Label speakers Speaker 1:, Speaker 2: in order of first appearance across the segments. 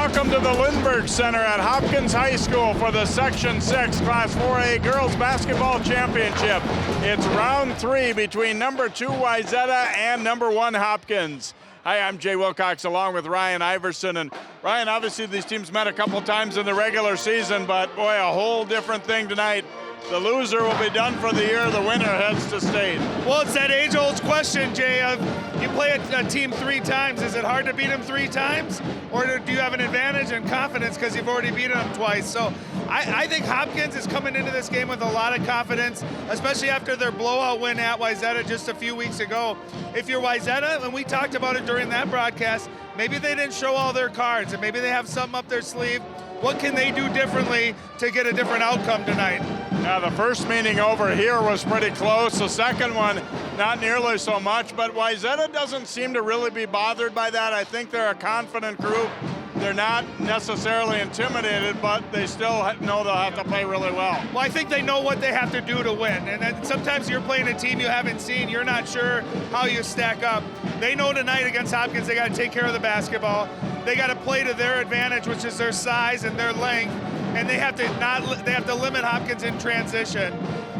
Speaker 1: Welcome to the Lindbergh Center at Hopkins High School for the Section 6 Class 4A Girls Basketball Championship. It's round 3 between number 2 Wayzata and number 1 Hopkins. Hi, I'm Jay Wilcox along with Ryan Iverson. And Ryan, obviously these teams met a couple times in the regular season, but boy, a whole different thing tonight. The loser will be done for the year. The winner heads to state.
Speaker 2: Well, it's that age-old question, Jay, of you play a team 3 times. Is it hard to beat them 3 times? Or do you have an advantage and confidence because you've already beaten them twice? So I think Hopkins is coming into this game with a lot of confidence, especially after their blowout win at Wayzata just a few weeks ago. If you're Wayzata, and we talked about it during that broadcast, maybe they didn't show all their cards, and maybe they have something up their sleeve. What can they do differently to get a different outcome tonight?
Speaker 1: Yeah, the first meeting over here was pretty close. The second one, not nearly so much, but Wayzata doesn't seem to really be bothered by that. I think they're a confident group. They're not necessarily intimidated, but they still know they'll have to play really well.
Speaker 2: Well, I think they know what they have to do to win. And then sometimes you're playing a team you haven't seen. You're not sure how you stack up. They know tonight against Hopkins they got to take care of the basketball. They got to play to their advantage, which is their size and their length. And they have to limit Hopkins in transition.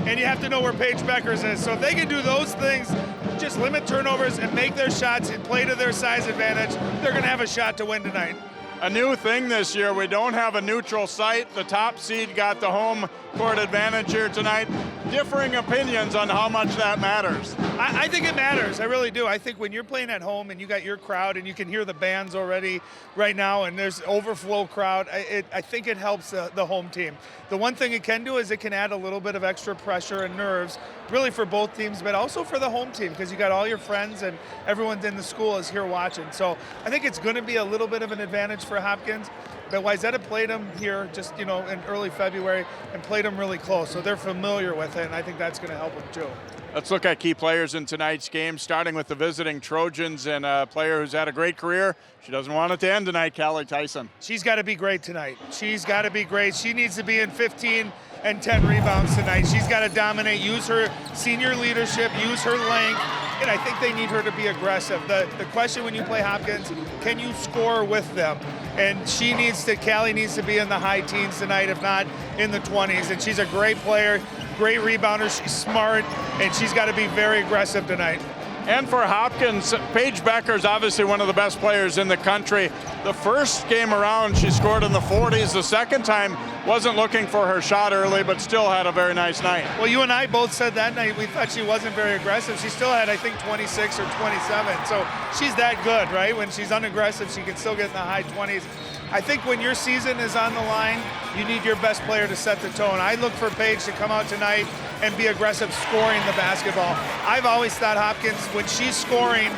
Speaker 2: And you have to know where Paige Bueckers is. So if they can do those things, just limit turnovers and make their shots and play to their size advantage, they're going to have a shot to win tonight.
Speaker 1: A new thing this year, we don't have a neutral site. The top seed got the home court advantage here tonight. Differing opinions on how much that matters.
Speaker 2: I think it matters, I really do. I think when you're playing at home and you got your crowd and you can hear the bands already right now and there's overflow crowd, I think it helps the home team. The one thing it can do is it can add a little bit of extra pressure and nerves, really for both teams, but also for the home team because you got all your friends and everyone in the school is here watching. So I think it's going to be a little bit of an advantage for Hopkins. But Wayzata played them here just, in early February and played them really close. So they're familiar with it, and I think that's going to help them too.
Speaker 1: Let's look at key players in tonight's game, starting with the visiting Trojans and a player who's had a great career. She doesn't want it to end tonight, Callie Tyson.
Speaker 2: She's got to be great tonight. She's got to be great. She needs to be in 15 and 10 rebounds tonight. She's got to dominate, use her senior leadership, use her length, and I think they need her to be aggressive. The question when you play Hopkins, can you score with them? And Callie needs to be in the high teens tonight, if not in the 20s. And she's a great player, great rebounder, she's smart, and she's got to be very aggressive tonight.
Speaker 1: And for Hopkins, Paige Bueckers is obviously one of the best players in the country. The first game around, she scored in the 40s. The second time, wasn't looking for her shot early, but still had a very nice night.
Speaker 2: Well, you and I both said that night we thought she wasn't very aggressive. She still had, I think, 26 or 27. So she's that good, right? When she's unaggressive, she can still get in the high 20s. I think when your season is on the line, you need your best player to set the tone. I look for Paige to come out tonight and be aggressive scoring the basketball. I've always thought Hopkins, when she's scoring,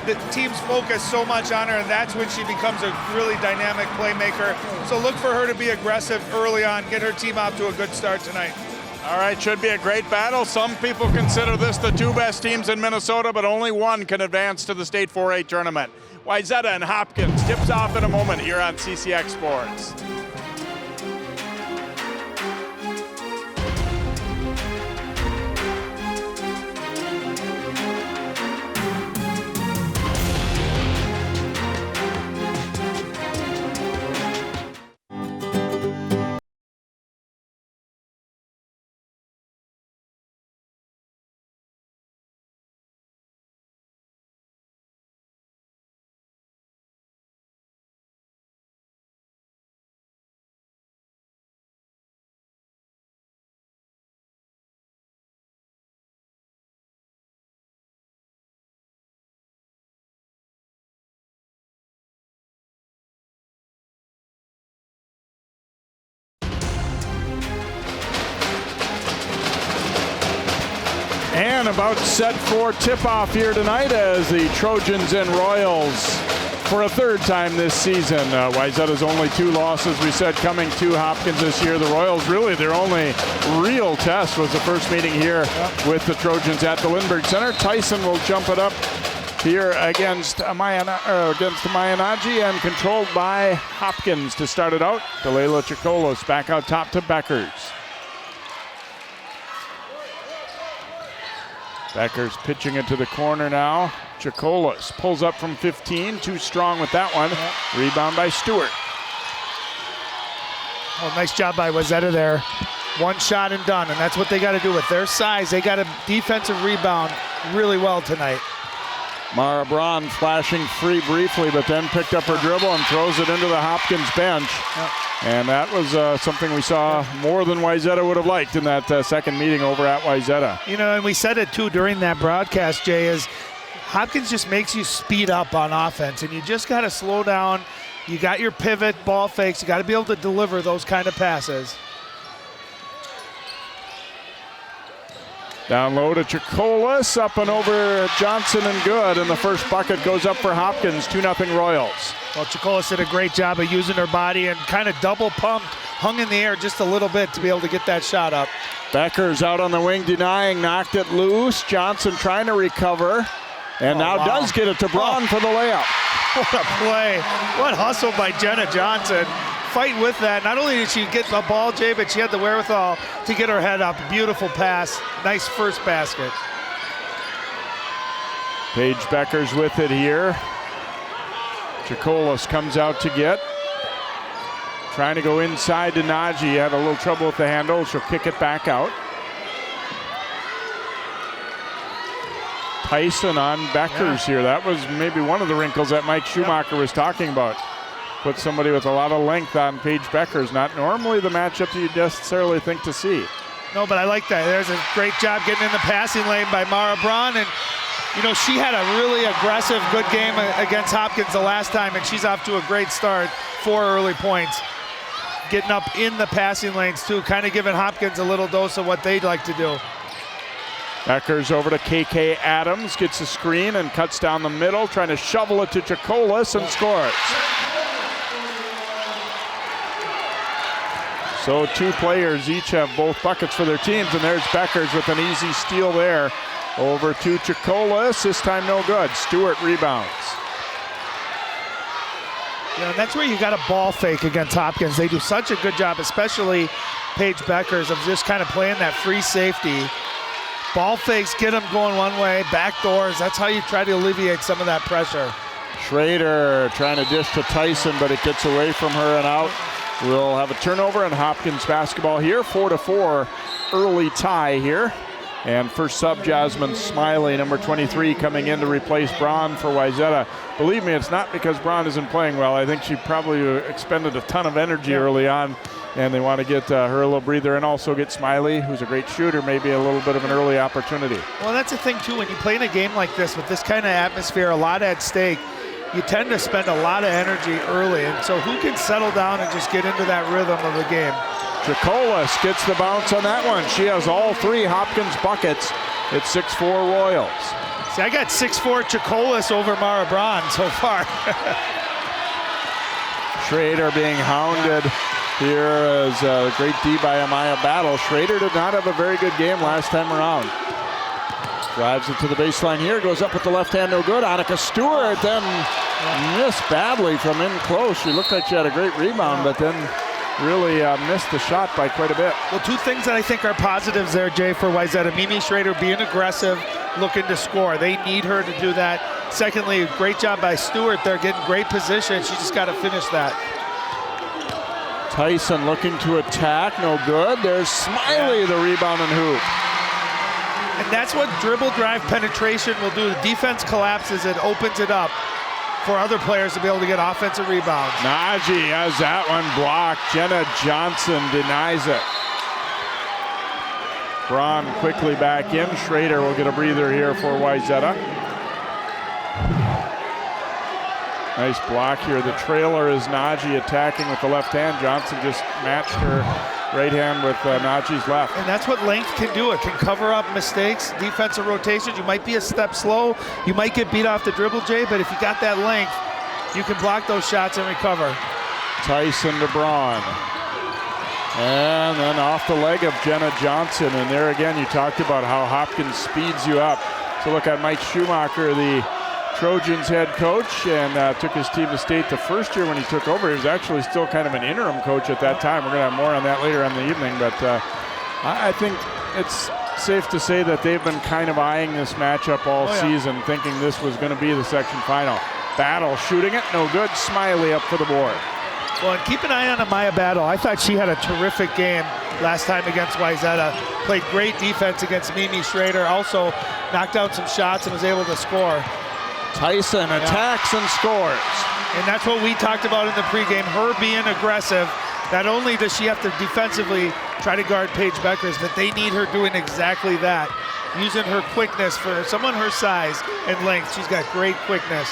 Speaker 2: the teams focus so much on her, and that's when she becomes a really dynamic playmaker. So look for her to be aggressive early on, get her team off to a good start tonight.
Speaker 1: All right, should be a great battle. Some people consider this the 2 best teams in Minnesota, but only one can advance to the State 4A tournament. Wayzata and Hopkins tips off in a moment here on CCX Sports. And about set for tip-off here tonight as the Trojans and Royals for a 3rd time this season. Wayzata's only 2 losses, we said, coming to Hopkins this year. The Royals, really their only real test was the first meeting here with the Trojans at the Lindbergh Center. Tyson will jump it up here against Mayanaji and controlled by Hopkins to start it out. Delela Chocolos back out top to Bueckers. Becker's pitching it to the corner now. Chocolos pulls up from 15, too strong with that one. Rebound by Stewart.
Speaker 2: Well, nice job by Wayzata there. One shot and done, and that's what they got to do with their size. They got a defensive rebound really well tonight.
Speaker 1: Mara Braun flashing free briefly, but then picked up her dribble and throws it into the Hopkins bench. And that was something we saw more than Wayzata would have liked in that second meeting over at Wayzata.
Speaker 2: You know, and we said it too during that broadcast, Jay, is Hopkins just makes you speed up on offense, and you just got to slow down. You got your pivot, ball fakes. You got to be able to deliver those kind of passes.
Speaker 1: Down low to Chacolas, up and over Johnson and good, and the first bucket goes up for Hopkins, 2-0 Royals.
Speaker 2: Well, Chacolas did a great job of using her body and kind of double pumped, hung in the air just a little bit to be able to get that shot up.
Speaker 1: Becker's out on the wing denying, knocked it loose. Johnson trying to recover, and does get it to Braun for the layup.
Speaker 2: What a play. What hustle by Jenna Johnson. Fight with that. Not only did she get the ball, Jay, but she had the wherewithal to get her head up. Beautiful pass. Nice first basket.
Speaker 1: Paige Bueckers with it here. Chacolas comes out to get. Trying to go inside to Naji. Had a little trouble with the handle. She'll kick it back out. Tyson on Bueckers here. That was maybe one of the wrinkles that Mike Schumacher was talking about. Put somebody with a lot of length on Paige Bueckers. Not normally the matchup you necessarily think to see.
Speaker 2: No, but I like that. There's a great job getting in the passing lane by Mara Braun. And, you know, she had a really aggressive, good game against Hopkins the last time, and she's off to a great start. 4 early points. Getting up in the passing lanes, too, kind of giving Hopkins a little dose of what they'd like to do.
Speaker 1: Bueckers over to KK Adams, gets a screen and cuts down the middle, trying to shovel it to Chacolas and scores. So 2 players each have both buckets for their teams, and there's Bueckers with an easy steal there. Over to Chacolas, this time no good. Stewart rebounds.
Speaker 2: Yeah, and that's where you got a ball fake against Hopkins. They do such a good job, especially Paige Bueckers, of just kind of playing that free safety. Ball fakes, get them going one way, back doors. That's how you try to alleviate some of that pressure.
Speaker 1: Schrader trying to dish to Tyson, but it gets away from her and out. We'll have a turnover and Hopkins basketball here. 4-4 early tie here. And first sub, Jasmine Smiley, number 23, coming in to replace Braun for Wayzata. Believe me, it's not because Braun isn't playing well. I think she probably expended a ton of energy early on, and they want to get her a little breather and also get Smiley, who's a great shooter, maybe a little bit of an early opportunity.
Speaker 2: Well, that's the thing, too. When you play in a game like this with this kind of atmosphere, a lot at stake, you tend to spend a lot of energy early. And so who can settle down and just get into that rhythm of the game?
Speaker 1: Chacolas gets the bounce on that one. She has all 3 Hopkins buckets. It's 6-4 Royals.
Speaker 2: See, I got 6-4 Chacolas over Mara Braun so far.
Speaker 1: Schrader being hounded here as a great D by Amaya Battle. Schrader did not have a very good game last time around. Drives it to the baseline here, goes up with the left hand, no good. Annika Stewart then missed badly from in close. She looked like she had a great rebound, but then really missed the shot by quite a bit.
Speaker 2: Well, 2 things that I think are positives there, Jay, for Wayzata. Mimi Schrader being aggressive, looking to score. They need her to do that. Secondly, great job by Stewart there, getting great position. She just got to finish that.
Speaker 1: Tyson looking to attack, no good. There's Smiley, the rebound and hoop.
Speaker 2: And that's what dribble drive penetration will do. The defense collapses, it opens it up for other players to be able to get offensive rebounds.
Speaker 1: Naji has that one blocked. Jenna Johnson denies it. Braun quickly back in. Schrader will get a breather here for Wayzata. Nice block here. The trailer is Naji attacking with the left hand. Johnson just matched her right hand with Naji's left.
Speaker 2: And that's what length can do. It can cover up mistakes, defensive rotations. You might be a step slow. You might get beat off the dribble, Jay, but if you got that length, you can block those shots and recover.
Speaker 1: Tyson to Braun. And then off the leg of Jenna Johnson. And there again, you talked about how Hopkins speeds you up. So look at Mike Schumacher, the Trojans head coach, and took his team to state the first year when he took over. He was actually still kind of an interim coach at that time. We're going to have more on that later in the evening, but I think it's safe to say that they've been kind of eyeing this matchup all season, thinking this was going to be the section final. Battle shooting it, no good. Smiley up for the board.
Speaker 2: Well, and keep an eye on Amaya Battle. I thought she had a terrific game last time against Wayzata. Played great defense against Mimi Schrader. Also knocked out some shots and was able to score.
Speaker 3: Tyson attacks and scores.
Speaker 2: And that's what we talked about in the pregame, her being aggressive. Not only does she have to defensively try to guard Paige Bueckers, but they need her doing exactly that, using her quickness for someone her size and length. She's got great quickness.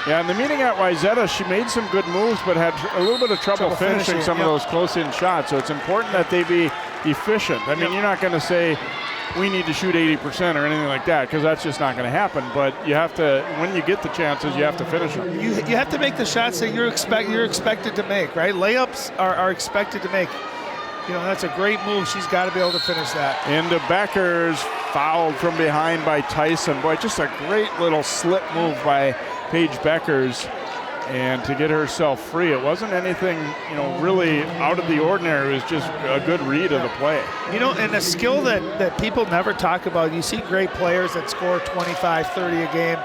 Speaker 1: Yeah, in the meeting at Wayzata, she made some good moves, but had a little bit of trouble finishing some of those close-in shots. So it's important that they be efficient. I mean, you're not going to say we need to shoot 80% or anything like that, because that's just not going to happen. But you have to, when you get the chances, you have to finish them.
Speaker 2: You have to make the shots that you're expected to make, right? Layups are expected to make. You know, that's a great move. She's got to be able to finish that.
Speaker 1: Into Beckers, fouled from behind by Tyson. Boy, just a great little slip move by Paige Bueckers, and to get herself free. It wasn't anything, you know, really out of the ordinary. It was just a good read of the play.
Speaker 2: You know, and a skill that people never talk about. You see great players that score 25, 30 a game.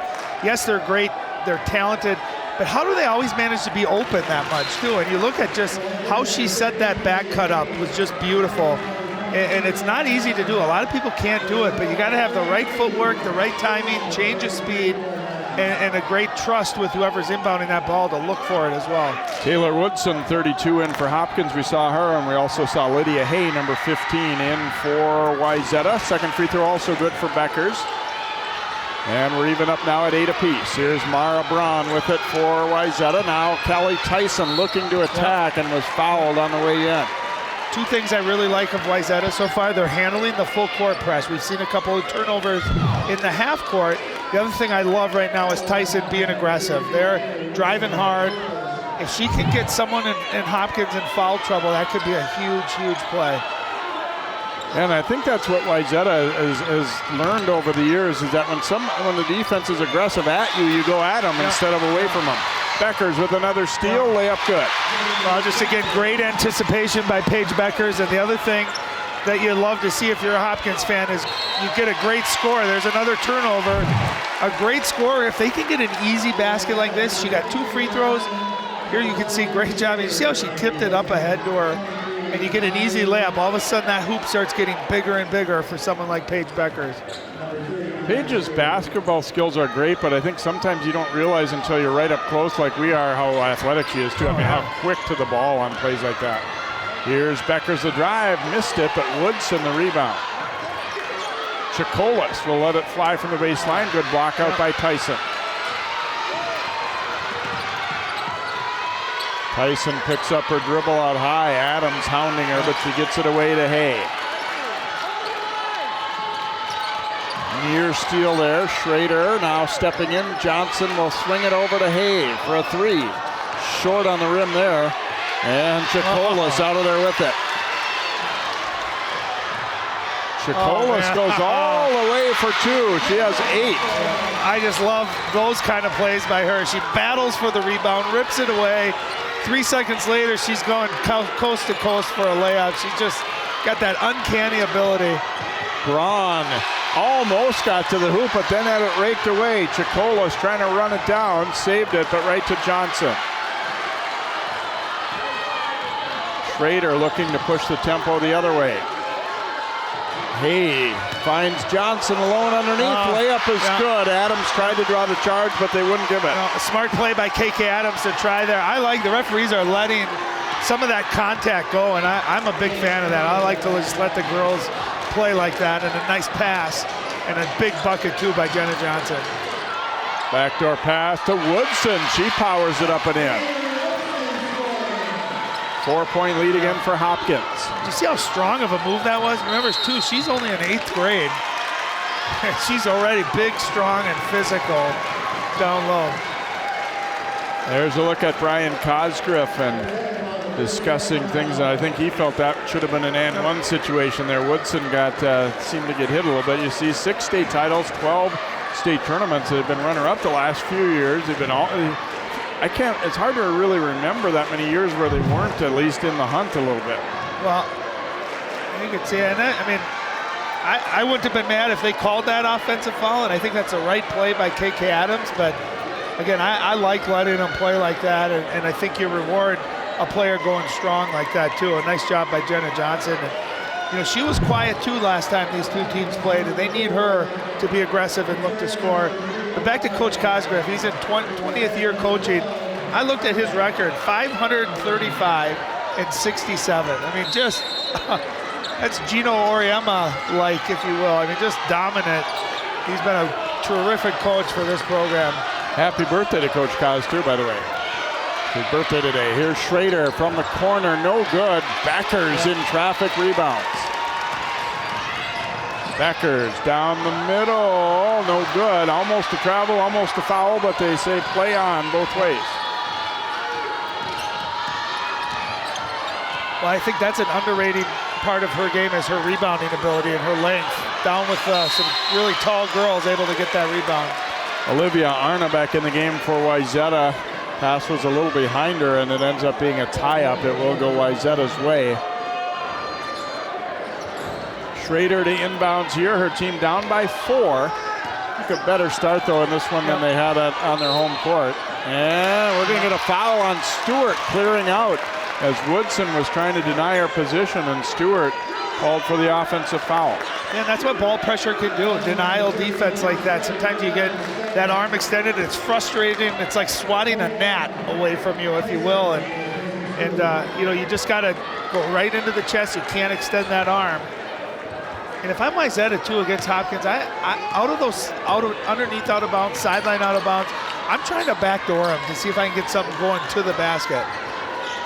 Speaker 2: Yes, they're great, they're talented, but how do they always manage to be open that much too? And you look at just how she set that back cut up was just beautiful. And it's not easy to do. A lot of people can't do it, but you got to have the right footwork, the right timing, change of speed, and a great trust with whoever's inbounding that ball to look for it as well.
Speaker 1: Taylor Woodson, 32 in for Hopkins. We saw her, and we also saw Lydia Hay, number 15, in for Wayzata. Second free throw also good for Bueckers. And we're even up now at 8 apiece. Here's Mara Braun with it for Wayzata. Now Kelly Tyson looking to attack and was fouled on the way in.
Speaker 2: Two things I really like of Wayzata so far. They're handling the full court press. We've seen a couple of turnovers in the half court. The other thing I love right now is Tyson being aggressive. They're driving hard. If she can get someone in Hopkins in foul trouble, that could be a huge, huge play.
Speaker 1: And I think that's what Wayzata has learned over the years, is that when the defense is aggressive at you, you go at them instead of away from them. Bueckers with another steal, layup good.
Speaker 2: Well, just again, great anticipation by Paige Bueckers. And the other thing that you love to see if you're a Hopkins fan is you get a great score. There's another turnover. A great score, if they can get an easy basket like this, she got 2 free throws. Here you can see great job. You see how she tipped it up ahead to her, and you get an easy layup. All of a sudden that hoop starts getting bigger and bigger for someone like Paige Bueckers.
Speaker 1: Paige's basketball skills are great, but I think sometimes you don't realize until you're right up close like we are how athletic she is too. I mean, how quick to the ball on plays like that. Here's Bueckers the drive, missed it, but Woodson the rebound. Chikolas will let it fly from the baseline. Good block out by Tyson. Tyson picks up her dribble out high. Adams hounding her, but she gets it away to Hay. Near steal there. Schrader now stepping in. Johnson will swing it over to Hay for a 3. Short on the rim there. And Chikolas out of there with it. Chikolas goes all the way for 2. She has 8.
Speaker 2: I just love those kind of plays by her. She battles for the rebound, rips it away. 3 seconds later, she's going coast to coast for a layup. She's just got that uncanny ability.
Speaker 1: Braun almost got to the hoop, but then had it raked away. Chikolas trying to run it down, saved it, but right to Johnson. Schrader looking to push the tempo the other way. Hay finds Johnson alone underneath. Layup is good. Adams tried to draw the charge, but they wouldn't give it.
Speaker 2: A smart play by KK Adams to try there. I like the referees are letting some of that contact go, and I'm a big fan of that. I like to just let the girls play like that, and a nice pass and a big bucket too by Jenna Johnson.
Speaker 1: Backdoor pass to Woodson. She powers it up and in. 4-point lead again for Hopkins.
Speaker 2: Do you see how strong of a move that was? Remember, too, she's only in 8th grade. She's already big, strong, and physical down low.
Speaker 1: There's a look at Brian Cosgriff and discussing things. I think he felt that should have been an and 1 situation there. Woodson seemed to get hit a little bit. You see 6 state titles, 12 state tournaments that have been runner-up the last few years. They've been all. It's hard to really remember that many years where they weren't at least in the hunt a little bit.
Speaker 2: Well, you could see, and I wouldn't have been mad if they called that offensive foul, and I think that's a right play by KK Adams, but again, I like letting them play like that, and I think you reward a player going strong like that too. A nice job by Jenna Johnson. And, you know, she was quiet too last time these two teams played, and they need her to be aggressive and look to score. But back to Coach Cosgrove, he's in 20th year coaching. I looked at his record, 535 and 67. I mean, just, that's Gino Auriemma-like, if you will. I mean, just dominant. He's been a terrific coach for this program.
Speaker 3: Happy birthday to Coach Cos, too, by the way. His birthday today. Here's Schrader from the corner, no good. Beckers in traffic, rebounds. Beckers down the middle, no good. Almost a travel, almost a foul, but they say play on both ways.
Speaker 2: Well, I think that's an underrated part of her game is her rebounding ability and her length. Down with some really tall girls able to get that rebound.
Speaker 3: Olivia Arna back in the game for Wayzata. Pass was a little behind her, and it ends up being a tie-up. It will go Wayzata's way. Schrader to inbounds here. Her team down by 4. I think a better start, though, in this one than they had on their home court. And we're going to get a foul on Stewart clearing out as Woodson was trying to deny her position, and Stewart called for the offensive foul.
Speaker 2: Yeah, that's what ball pressure can do, denial defense like that. Sometimes you get that arm extended, it's frustrating. It's like swatting a gnat away from you, if you will. And you know, you just got to go right into the chest. You can't extend that arm. And if I'm Wayzata too against Hopkins, underneath out of bounds, sideline out of bounds, I'm trying to backdoor him to see if I can get something going to the basket.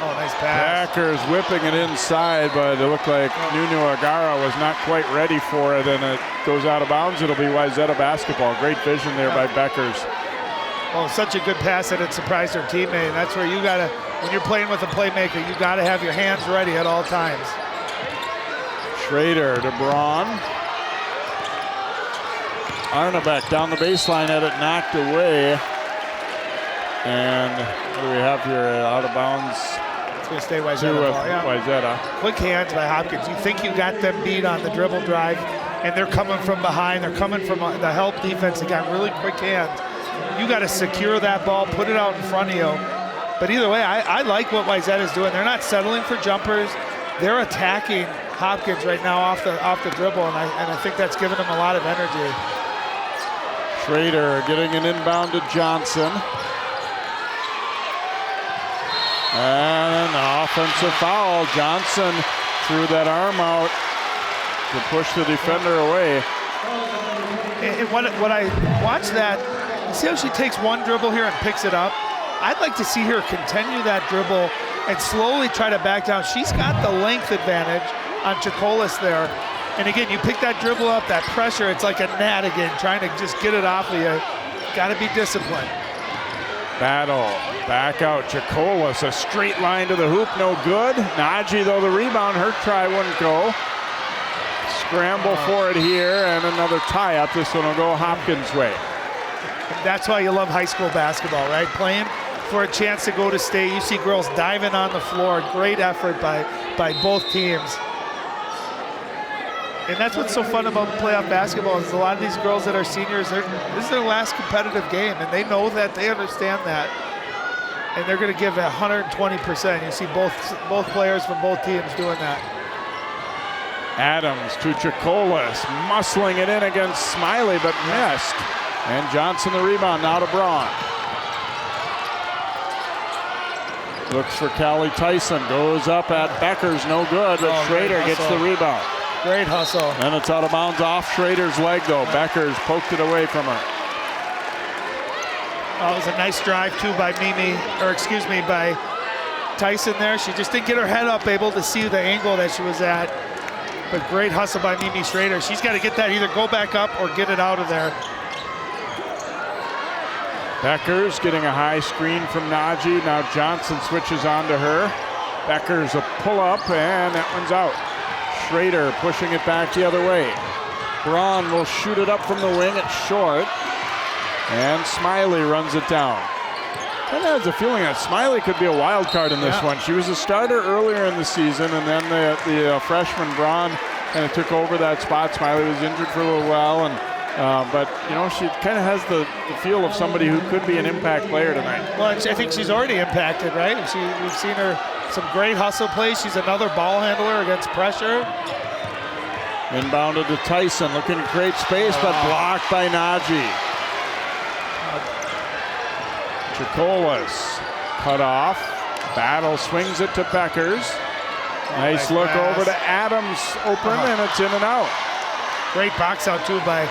Speaker 2: Oh, nice pass.
Speaker 3: Packers whipping it inside, but it looked like Nuno Agara was not quite ready for it, and it goes out of bounds. It'll be Wayzata basketball. Great vision there by Beckers.
Speaker 2: Oh, such a good pass that it surprised her teammate. And that's where you gotta, when you're playing with a playmaker, you gotta have your hands ready at all times.
Speaker 3: Schrader to Braun. Arnebeck down the baseline, had it knocked away. And what do we have here? Out of bounds.
Speaker 2: It's going to stay Wayzata.
Speaker 3: Wayzata.
Speaker 2: Quick hands by Hopkins. You think you got them beat on the dribble drive, and they're coming from behind. They're coming from the help defense. They got really quick hands. You got to secure that ball, put it out in front of you. But either way, I like what Wayzata is doing. They're not settling for jumpers. They're attacking Hopkins right now off the dribble, and I think that's giving them a lot of energy.
Speaker 3: Schrader getting an inbound to Johnson. And an offensive foul. Johnson threw that arm out to push the defender away.
Speaker 2: And when I watch that, you see how she takes one dribble here and picks it up? I'd like to see her continue that dribble and slowly try to back down. She's got the length advantage on Chakolis there. And again, you pick that dribble up, that pressure, it's like a gnat again, trying to just get it off of you. Got to be disciplined.
Speaker 3: Battle, back out, Chakolis, a straight line to the hoop, no good. Naji, though, the rebound, her try wouldn't go. Scramble for it here, and another tie-up. This one will go Hopkins' way.
Speaker 2: That's why you love high school basketball, right? Playing for a chance to go to state. You see girls diving on the floor. Great effort by both teams. And that's what's so fun about playoff basketball is a lot of these girls that are seniors, this is their last competitive game, and they know that, they understand that, and they're going to give 120%. You see both players from both teams doing that.
Speaker 3: Adams to Chakolis, muscling it in against Smiley, but missed. And Johnson the rebound, now to Braun. Looks for Callie Tyson, goes up at Beckers, no good, but Schrader gets the rebound.
Speaker 2: Great hustle.
Speaker 3: And it's out of bounds off Schrader's leg, though. Beckers poked it away from her.
Speaker 2: Oh, it was a nice drive, too, by by Tyson there. She just didn't get her head up, able to see the angle that she was at. But great hustle by Mimi Schrader. She's got to get that, either go back up or get it out of there.
Speaker 3: Beckers getting a high screen from Naji. Now Johnson switches on to her. Beckers a pull-up, and that one's out. Schrader pushing it back the other way. Braun will shoot it up from the wing. It's short. And Smiley runs it down. Kind of has a feeling that Smiley could be a wild card in this one. She was a starter earlier in the season, and then the freshman Braun kind of took over that spot. Smiley was injured for a little while, but you know, she kind of has the feel of somebody who could be an impact player tonight.
Speaker 2: Well, I think she's already impacted, right? We've seen her some great hustle plays. She's another ball handler against pressure.
Speaker 3: Inbounded to Tyson, looking at great space, but blocked by Naji. Chicolas cut off. Battle swings it to Beckers. Nice look over to Adams, open, and it's in and out.
Speaker 2: Great box out too by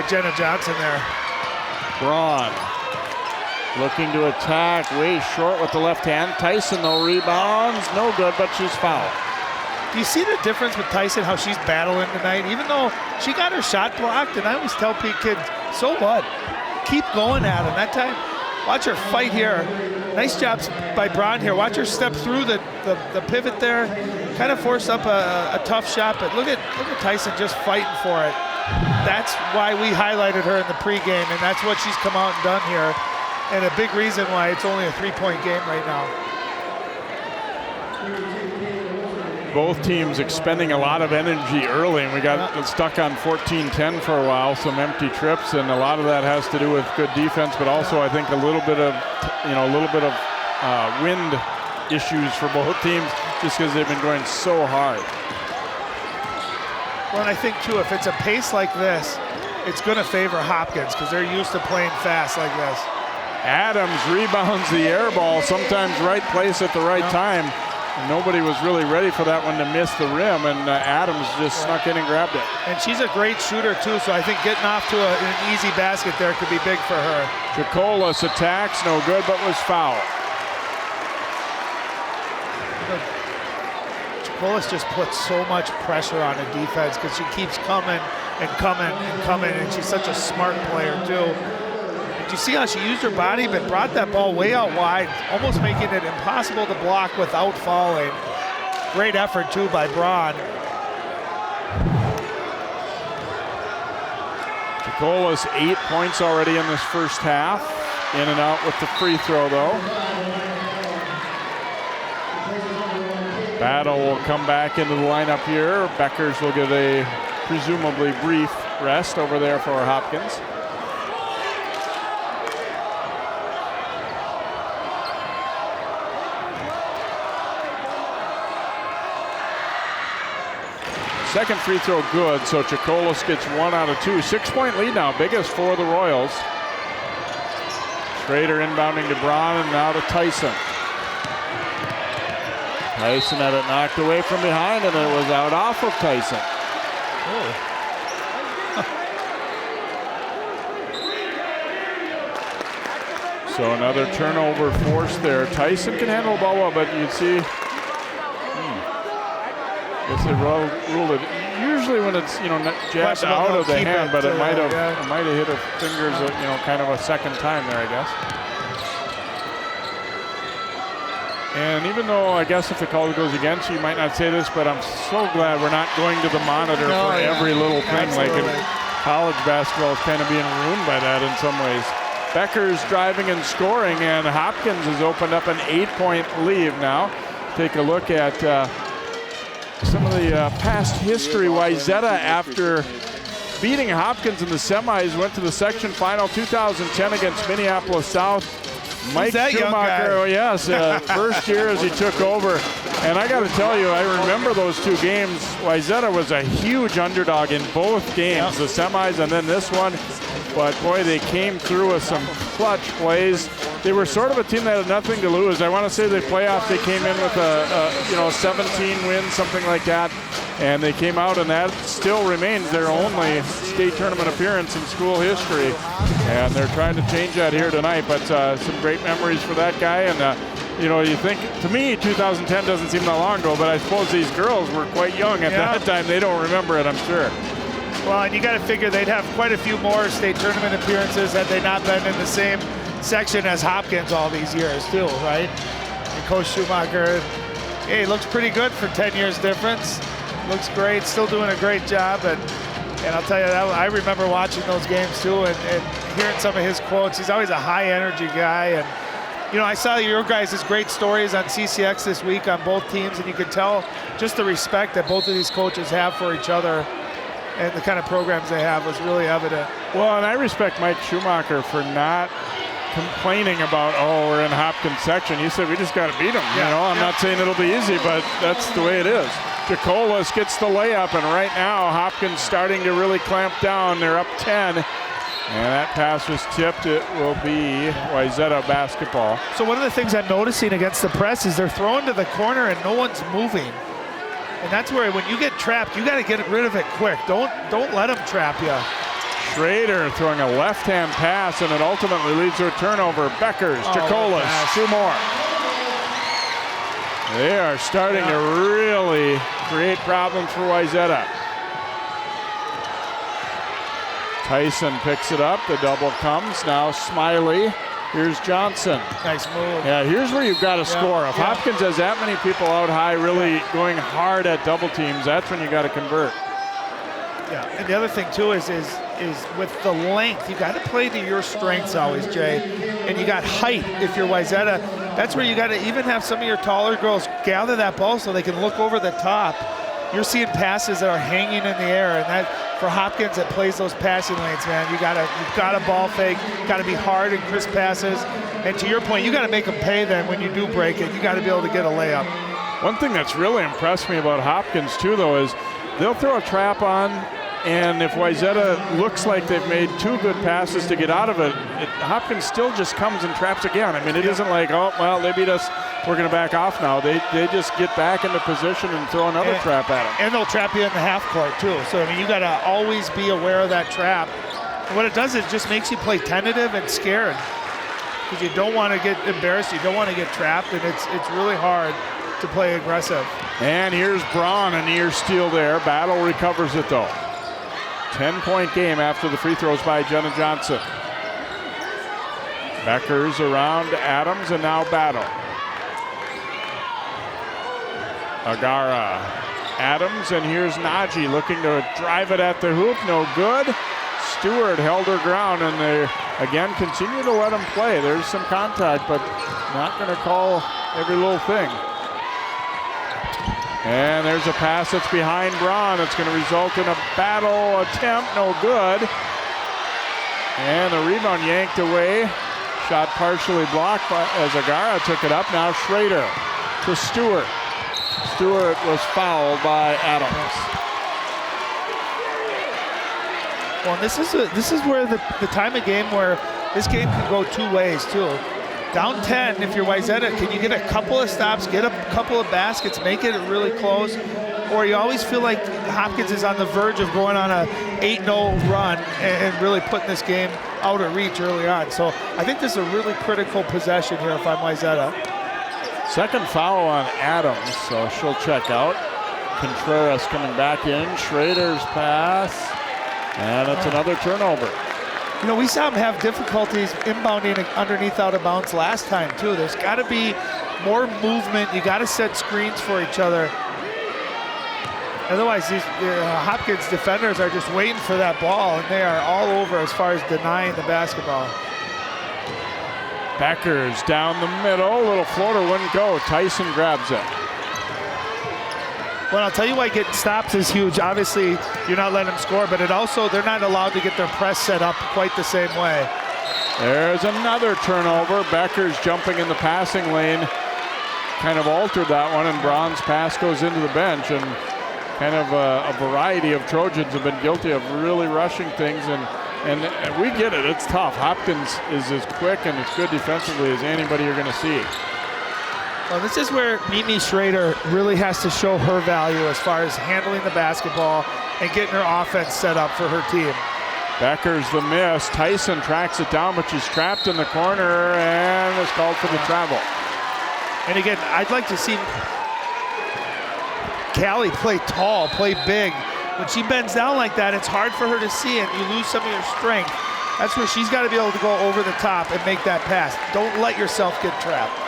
Speaker 2: Jenna Johnson there.
Speaker 3: Braun looking to attack, way short with the left hand. Tyson though rebounds, no good, but she's fouled.
Speaker 2: Do you see the difference with Tyson, how she's battling tonight? Even though she got her shot blocked, and I always tell kids, so what? Keep going at him. That time, watch her fight here. Nice job by Braun here. Watch her step through the pivot there. Kind of force up a tough shot, but look at Tyson just fighting for it. That's why we highlighted her in the pregame, and that's what she's come out and done here. And a big reason why it's only a 3-point game right now.
Speaker 3: Both teams expending a lot of energy early, and we got stuck on 14-10 for a while, some empty trips, and a lot of that has to do with good defense, but also I think a little bit of wind issues for both teams, just because they've been going so hard.
Speaker 2: Well, and I think too, if it's a pace like this, it's going to favor Hopkins because they're used to playing fast like this.
Speaker 3: Adams rebounds the air ball, sometimes right place at the right time. Nobody was really ready for that one to miss the rim, and Adams just snuck in and grabbed it.
Speaker 2: And she's a great shooter too, so I think getting off to an easy basket there could be big for her.
Speaker 3: Chicolas attacks, no good, but was fouled.
Speaker 2: Chicolas just puts so much pressure on the defense because she keeps coming and coming and coming, and she's such a smart player too. Did you see how she used her body but brought that ball way out wide, almost making it impossible to block without falling. Great effort too by Braun.
Speaker 3: Chicolas 8 points already in this first half. In and out with the free throw though. Battle will come back into the lineup here. Beckers will get a presumably brief rest over there for Hopkins. Second free throw good, so Chicolas gets 1 out of 2. 6-point lead now, biggest for the Royals. Schrader inbounding to Braun and now to Tyson. Tyson had it knocked away from behind, and it was out off of Tyson. So another turnover forced there. Tyson can handle the ball well, but you'd see, guess they ruled it. Usually when it's jabbed out of the hand, but it might have hit her fingers, kind of a second time there, I guess. And even though I guess if the call goes against you, you might not say this, but I'm so glad we're not going to the monitor for every little thing. Absolutely. Like in college basketball is kind of being ruined by that in some ways. Becker's driving and scoring, and Hopkins has opened up an 8-point lead now. Take a look at some of the past history. Wayzata, after beating Hopkins in the semis, went to the section final 2010 against Minneapolis South. Mike Schumacher, oh yes, first year as he took over. And I got to tell you, I remember those two games. Wayzata was a huge underdog in both games, the semis and then this one. But boy, they came through with some clutch plays. They were sort of a team that had nothing to lose. I want to say the playoff, they came in with a 17 win, something like that. And they came out, and that still remains their only state tournament appearance in school history. And they're trying to change that here tonight, but some great memories for that guy. And, you think, to me, 2010 doesn't seem that long ago, but I suppose these girls were quite young at that time. They don't remember it, I'm sure.
Speaker 2: Well, and you got to figure they'd have quite a few more state tournament appearances had they not been in the same section as Hopkins all these years, too, right? And Coach Schumacher, hey, looks pretty good for 10 years difference. Looks great, still doing a great job, and I'll tell you that I remember watching those games too, and hearing some of his quotes. He's always a high energy guy, and I saw your guys' great stories on CCX this week on both teams, and you could tell just the respect that both of these coaches have for each other, and the kind of programs they have was really evident.
Speaker 3: Well, and I respect Mike Schumacher for not complaining about, oh, we're in Hopkins section. He said, we just got to beat them.
Speaker 2: Yeah.
Speaker 3: You know, I'm not saying it'll be easy, but that's the way it is. Jacolas gets the layup, and right now Hopkins starting to really clamp down. They're up 10. And that pass was tipped. It will be Wayzata basketball.
Speaker 2: So one of the things I'm noticing against the press is they're throwing to the corner and no one's moving. And that's where when you get trapped, you got to get rid of it quick. Don't let them trap you.
Speaker 3: Schrader throwing a left-hand pass, and it ultimately leads to a turnover. Beckers, Jacolas, 2 more. They are starting to really create problems for Wayzata. Tyson picks it up. The double comes. Now Smiley. Here's Johnson.
Speaker 2: Nice move.
Speaker 3: Yeah, here's where you've got to score. If Hopkins has that many people out high really going hard at double teams, that's when you got to convert.
Speaker 2: Yeah, and the other thing too is with the length, you got to play to your strengths always, Jay. And you got height if you're Wayzata. That's where you got to even have some of your taller girls gather that ball so they can look over the top. You're seeing passes that are hanging in the air, and that for Hopkins that plays those passing lanes, man, you've got to ball fake, got to be hard and crisp passes. And to your point, you got to make them pay then when you do break it. You got to be able to get a layup.
Speaker 3: One thing that's really impressed me about Hopkins too, though, is they'll throw a trap on, and if Wayzata looks like they've made 2 good passes to get out of it, Hopkins still just comes and traps again. I mean, it isn't like, oh, well, they beat us, we're going to back off now. They just get back into position and throw another trap at them.
Speaker 2: And they'll trap you in the half court, too. So, I mean, you got to always be aware of that trap. And what it does is it just makes you play tentative and scared because you don't want to get embarrassed. You don't want to get trapped, and it's really hard to play aggressive.
Speaker 3: And here's Braun, a near steal there. Battle recovers it, though. 10-point game after the free throws by Jenna Johnson. Beckers around Adams, and now Battle. Agara, Adams, and here's Naji looking to drive it at the hoop. No good. Stewart held her ground, and they again continue to let him play. There's some contact, but not going to call every little thing. And there's a pass that's behind Braun. It's going to result in a battle attempt. No good. And the rebound yanked away. Shot partially blocked as Agara took it up. Now Schrader to Stewart. Stewart was fouled by Adams.
Speaker 2: Well, this is where the time of game where this game can go 2 ways too. Down 10, if you're Wayzata, can you get a couple of stops, get a couple of baskets, make it really close? Or you always feel like Hopkins is on the verge of going on a 8-0 run and really putting this game out of reach early on. So I think this is a really critical possession here if I'm Wayzata.
Speaker 3: Second foul on Adams, so she'll check out. Contreras coming back in. Schrader's pass, and it's another turnover.
Speaker 2: You know, we saw him have difficulties inbounding underneath out of bounds last time, too. There's got to be more movement. You got to set screens for each other. Otherwise, these Hopkins defenders are just waiting for that ball, and they are all over as far as denying the basketball.
Speaker 3: Beckers down the middle. Little floater wouldn't go. Tyson grabs it.
Speaker 2: Well, I'll tell you why getting stops is huge. Obviously, you're not letting them score, but it also, they're not allowed to get their press set up quite the same way.
Speaker 3: There's another turnover. Beckers jumping in the passing lane. Kind of altered that one, and Braun's pass goes into the bench. And kind of a variety of Trojans have been guilty of really rushing things. And we get it. It's tough. Hopkins is as quick and as good defensively as anybody you're going to see.
Speaker 2: Well, this is where Mimi Schrader really has to show her value as far as handling the basketball and getting her offense set up for her team.
Speaker 3: Beckers the miss. Tyson tracks it down, but she's trapped in the corner and is called for the travel.
Speaker 2: And again, I'd like to see Callie play tall, play big. When she bends down like that, it's hard for her to see, and you lose some of your strength. That's where she's got to be able to go over the top and make that pass. Don't let yourself get trapped.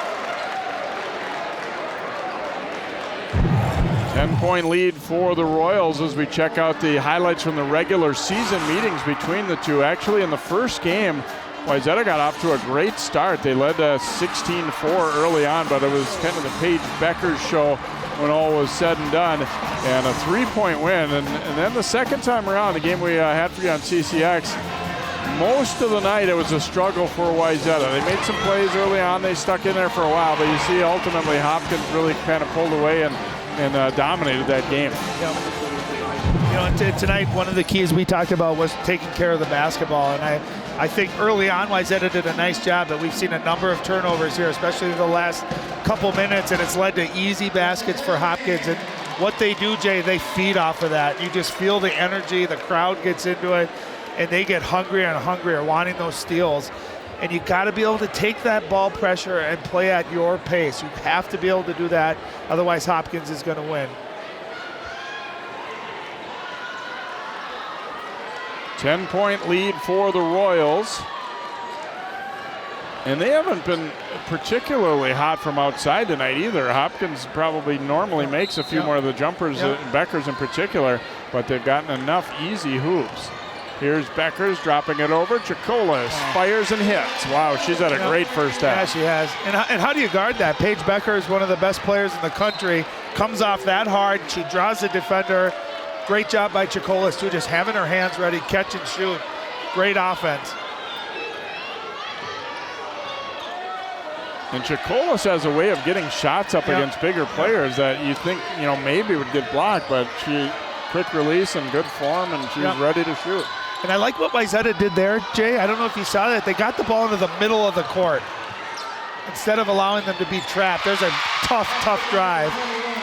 Speaker 3: 10-point lead for the Royals as we check out the highlights from the regular season meetings between the two. Actually, in the first game, Wayzata got off to a great start. They led 16-4 early on, but it was kind of the Paige Bueckers show when all was said and done, and a 3-point win. And then the second time around, the game we had for you on CCX, most of the night it was a struggle for Wayzata. They made some plays early on. They stuck in there for a while, but you see ultimately Hopkins really kind of pulled away and dominated that game.
Speaker 2: Yep. You know, tonight one of the keys we talked about was taking care of the basketball, and I think early on Wayzata did a nice job, but we've seen a number of turnovers here, especially the last couple minutes, and it's led to easy baskets for Hopkins. And what they do, Jay, they feed off of that. You just feel the energy, the crowd gets into it, and they get hungrier and hungrier, wanting those steals. And you got to be able to take that ball pressure and play at your pace. You have to be able to do that, otherwise Hopkins is going to win.
Speaker 3: 10-point lead for the Royals. And they haven't been particularly hot from outside tonight either. Hopkins probably normally makes a few more of the jumpers, Beckers in particular, but they've gotten enough easy hoops. Here's Beckers dropping it over. Chacolas fires and hits. Wow, she's had a great first half.
Speaker 2: Yeah, she has. And how do you guard that? Paige Bueckers is one of the best players in the country. Comes off that hard. She draws the defender. Great job by Chacolas, too, just having her hands ready, catch and shoot. Great offense.
Speaker 3: And Chacolas has a way of getting shots up against bigger players that you think, maybe would get blocked, but she quick release and good form, and she's ready to shoot.
Speaker 2: And I like what Wayzata did there, Jay. I don't know if you saw that. They got the ball into the middle of the court instead of allowing them to be trapped. There's a tough drive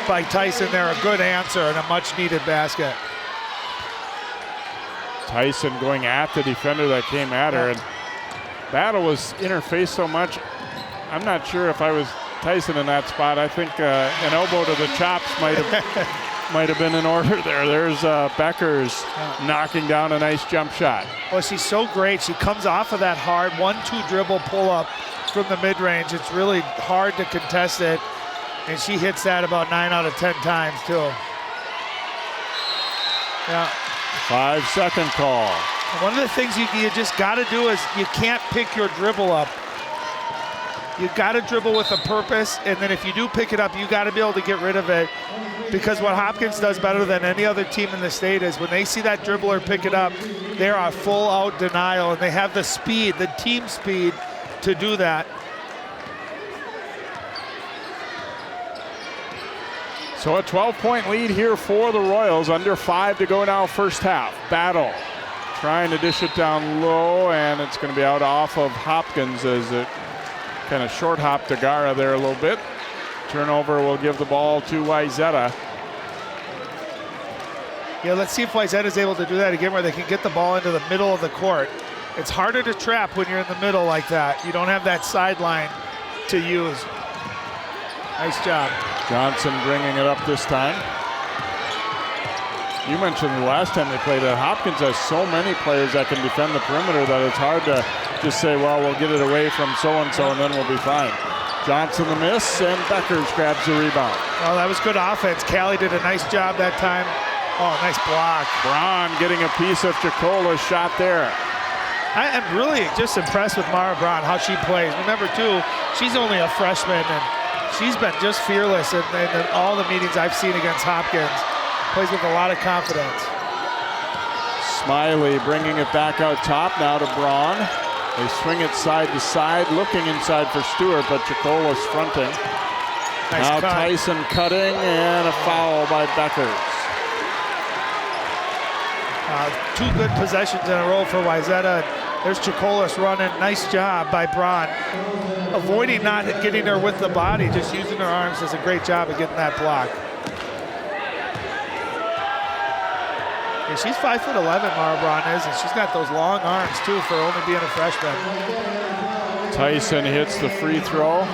Speaker 2: by Tyson there. A good answer and a much-needed basket.
Speaker 3: Tyson going at the defender that came at her, and Battle was interfaced so much. I'm not sure if I was Tyson in that spot. I think an elbow to the chops might have been in order there. There's Beckers knocking down a nice jump shot.
Speaker 2: Well, she's so great. She comes off of that hard 1-2 dribble pull-up from the mid-range. It's really hard to contest it, and she hits that about 9 out of 10 times, too. Yeah.
Speaker 3: 5-second call.
Speaker 2: One of the things you just got to do is you can't pick your dribble up. You got to dribble with a purpose, and then if you do pick it up, you got to be able to get rid of it. Because what Hopkins does better than any other team in the state is when they see that dribbler pick it up, they're a full-out denial, and they have the speed, the team speed, to do that.
Speaker 3: So a 12-point lead here for the Royals. Under 5 to go now, first half. Battle trying to dish it down low, and it's going to be out off of Hopkins as it kind of short hop to Garel there a little bit. Turnover will give the ball to Wayzata.
Speaker 2: Yeah, let's see if Wayzata is able to do that again where they can get the ball into the middle of the court. It's harder to trap when you're in the middle like that. You don't have that sideline to use. Nice job.
Speaker 3: Johnson bringing it up this time. You mentioned the last time they played that Hopkins has so many players that can defend the perimeter that it's hard to just say, well, we'll get it away from so-and-so and then we'll be fine. Johnson the miss, and Beckers grabs the rebound.
Speaker 2: Oh, that was good offense. Callie did a nice job that time. Oh, nice block.
Speaker 3: Braun getting a piece of Chacola's shot there.
Speaker 2: I am really just impressed with Mara Braun, how she plays. Remember, too, she's only a freshman, and she's been just fearless in all the meetings I've seen against Hopkins. Plays with a lot of confidence.
Speaker 3: Smiley bringing it back out top now to Braun. They swing it side to side, looking inside for Stewart, but Chacola's fronting.
Speaker 2: Nice
Speaker 3: now
Speaker 2: cut.
Speaker 3: Tyson cutting, and a foul by Beckers.
Speaker 2: 2 good possessions in a row for Wayzata. There's Chacolas running. Nice job by Braun. Avoiding not getting her with the body, just using her arms does a great job of getting that block. Yeah, she's 5'11", Mara Braun is, and she's got those long arms too for only being a freshman.
Speaker 3: Tyson hits the free throw.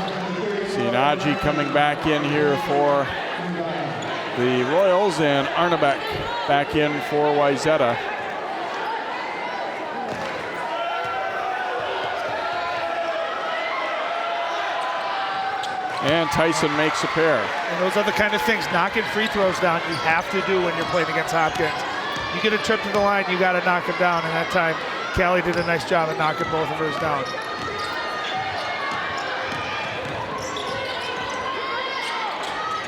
Speaker 3: Sinaji coming back in here for the Royals, and Arnebeck back in for Wayzata. And Tyson makes a pair.
Speaker 2: And those are the kind of things, knocking free throws down, you have to do when you're playing against Hopkins. You get a trip to the line, you got to knock them down. And that time, Callie did a nice job of knocking both of hers down.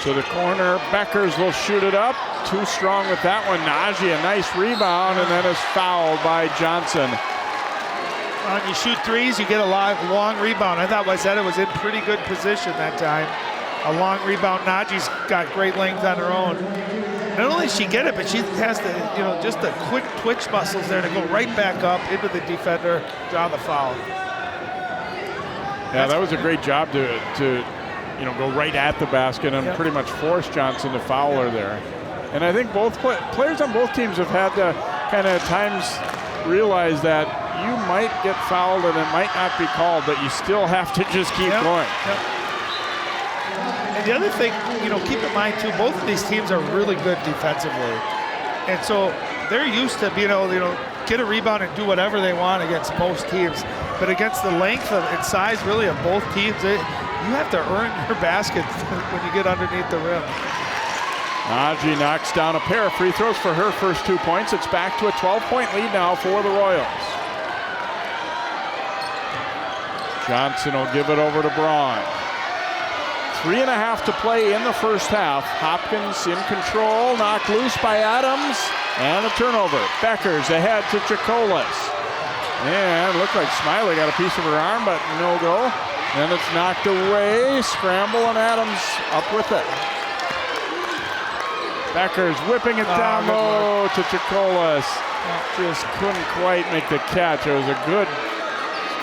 Speaker 3: To the corner, Beckers will shoot it up. Too strong with that one. Najee, a nice rebound, and then is fouled by Johnson.
Speaker 2: When you shoot threes, you get a long rebound. I thought Wayzata was in pretty good position that time. A long rebound. Najee's got great length on her own. Not only does she get it, but she has the, just the quick twitch muscles there to go right back up into the defender, draw the foul.
Speaker 3: Yeah, that was a great job to go right at the basket and pretty much force Johnson to foul her there. And I think both players on both teams have had to kind of at times realize that you might get fouled and it might not be called, but you still have to just keep going.
Speaker 2: Yep. And the other thing, keep in mind too, both of these teams are really good defensively. And so they're used to being able to, get a rebound and do whatever they want against most teams. But against the length and size really of both teams, you have to earn your basket when you get underneath the rim.
Speaker 3: Najee knocks down a pair of free throws for her first 2 points. It's back to a 12-point lead now for the Royals. Johnson will give it over to Braun. 3.5 to play in the first half. Hopkins in control, knocked loose by Adams, and a turnover. Beckers ahead to Chacolas. And looked like Smiley got a piece of her arm, but no go. Then it's knocked away, scramble, and Adams up with it. Beckers whipping it down low to Chacolas. Just couldn't quite make the catch. It was a good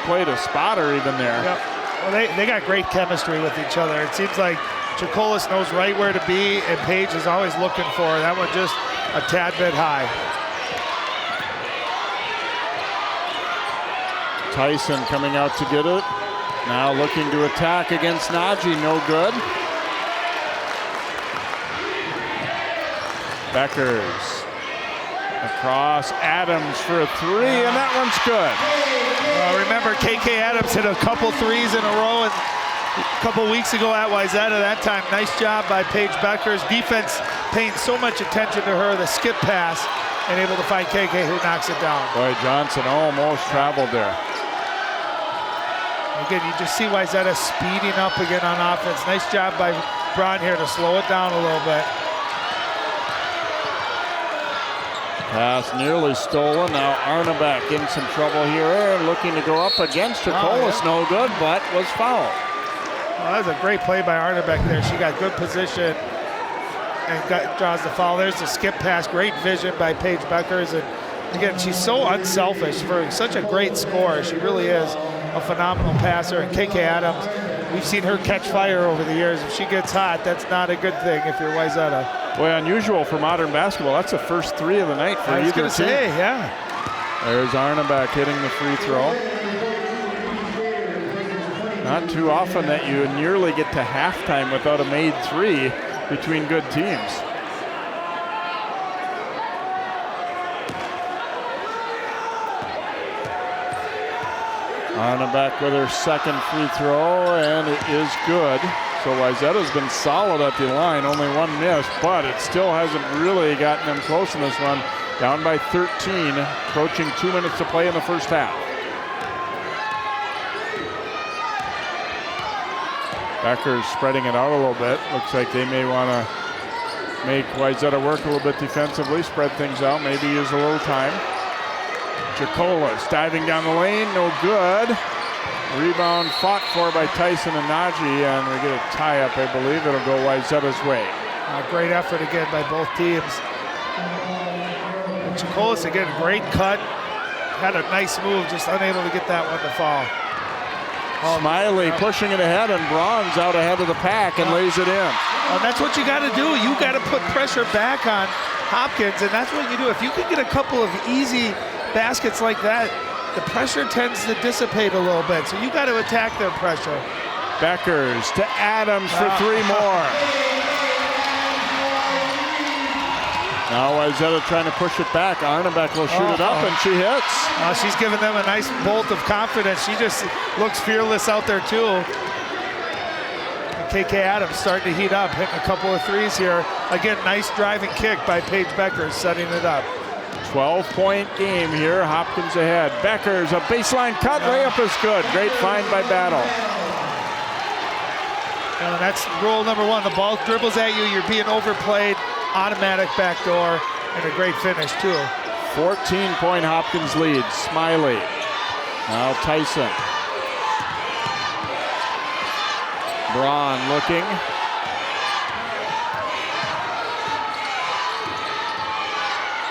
Speaker 3: play to spot her even there.
Speaker 2: Yep. Well, they got great chemistry with each other. It seems like Chacolas knows right where to be, and Paige is always looking for her. That one just a tad bit high.
Speaker 3: Tyson coming out to get it. Now looking to attack against Najee, no good. Beckers across Adams for a three, and that one's good.
Speaker 2: Remember, KK Adams hit a couple threes in a row a couple weeks ago at Wayzata that time. Nice job by Paige Bueckers. Defense paying so much attention to her, the skip pass, and able to find KK who knocks it down.
Speaker 3: Boy, Johnson almost traveled there.
Speaker 2: Again, you just see Wayzata speeding up again on offense. Nice job by Braun here to slow it down a little bit.
Speaker 3: Pass nearly stolen. Now Arnebeck in some trouble here, looking to go up against Chacolas. No good, but was fouled.
Speaker 2: Well, that was a great play by Arnebeck there. She got good position and draws the foul. There's the skip pass. Great vision by Paige Bueckers. And again, she's so unselfish for such a great scorer. She really is a phenomenal passer. And KK Adams, we've seen her catch fire over the years. If she gets hot, that's not a good thing if you're Wayzata.
Speaker 3: Boy, unusual for modern basketball. That's the first three of the night for either team. I was going to
Speaker 2: say, yeah.
Speaker 3: There's Arnebeck hitting the free throw. Not too often that you nearly get to halftime without a made three between good teams. Arnebeck with her second free throw, and it is good. So Wayzata's been solid at the line, only one miss, but it still hasn't really gotten them close in this one. Down by 13, approaching 2 minutes to play in the first half. Becker's spreading it out a little bit. Looks like they may want to make Wayzata work a little bit defensively, spread things out, maybe use a little time. Chacolas diving down the lane, no good. Rebound fought for by Tyson and Najee, and we get a tie-up, I believe. It'll go Wayzata's way.
Speaker 2: Great effort again by both teams. And Chacolas again, great cut. Had a nice move, just unable to get that one to fall.
Speaker 3: Smiley pushing it ahead, and Braun's out ahead of the pack and lays it in.
Speaker 2: And that's what you got to do. You got to put pressure back on Hopkins, and that's what you do. If you can get a couple of easy baskets like that, the pressure tends to dissipate a little bit, so you got to attack their pressure.
Speaker 3: Beckers to Adams for three more. Now Wayzata trying to push it back. Arnebeck will shoot it up, and she hits.
Speaker 2: She's giving them a nice bolt of confidence. She just looks fearless out there, too. And KK Adams starting to heat up, hitting a couple of threes here. Again, nice driving kick by Paige Bueckers, setting it up.
Speaker 3: 12-point game here. Hopkins ahead. Beckers, a baseline cut. Layup is good. Great find by Battle.
Speaker 2: And that's rule number one. The ball dribbles at you. You're being overplayed. Automatic backdoor, and a great finish, too.
Speaker 3: 14-point Hopkins lead. Smiley Now Tyson. Braun looking.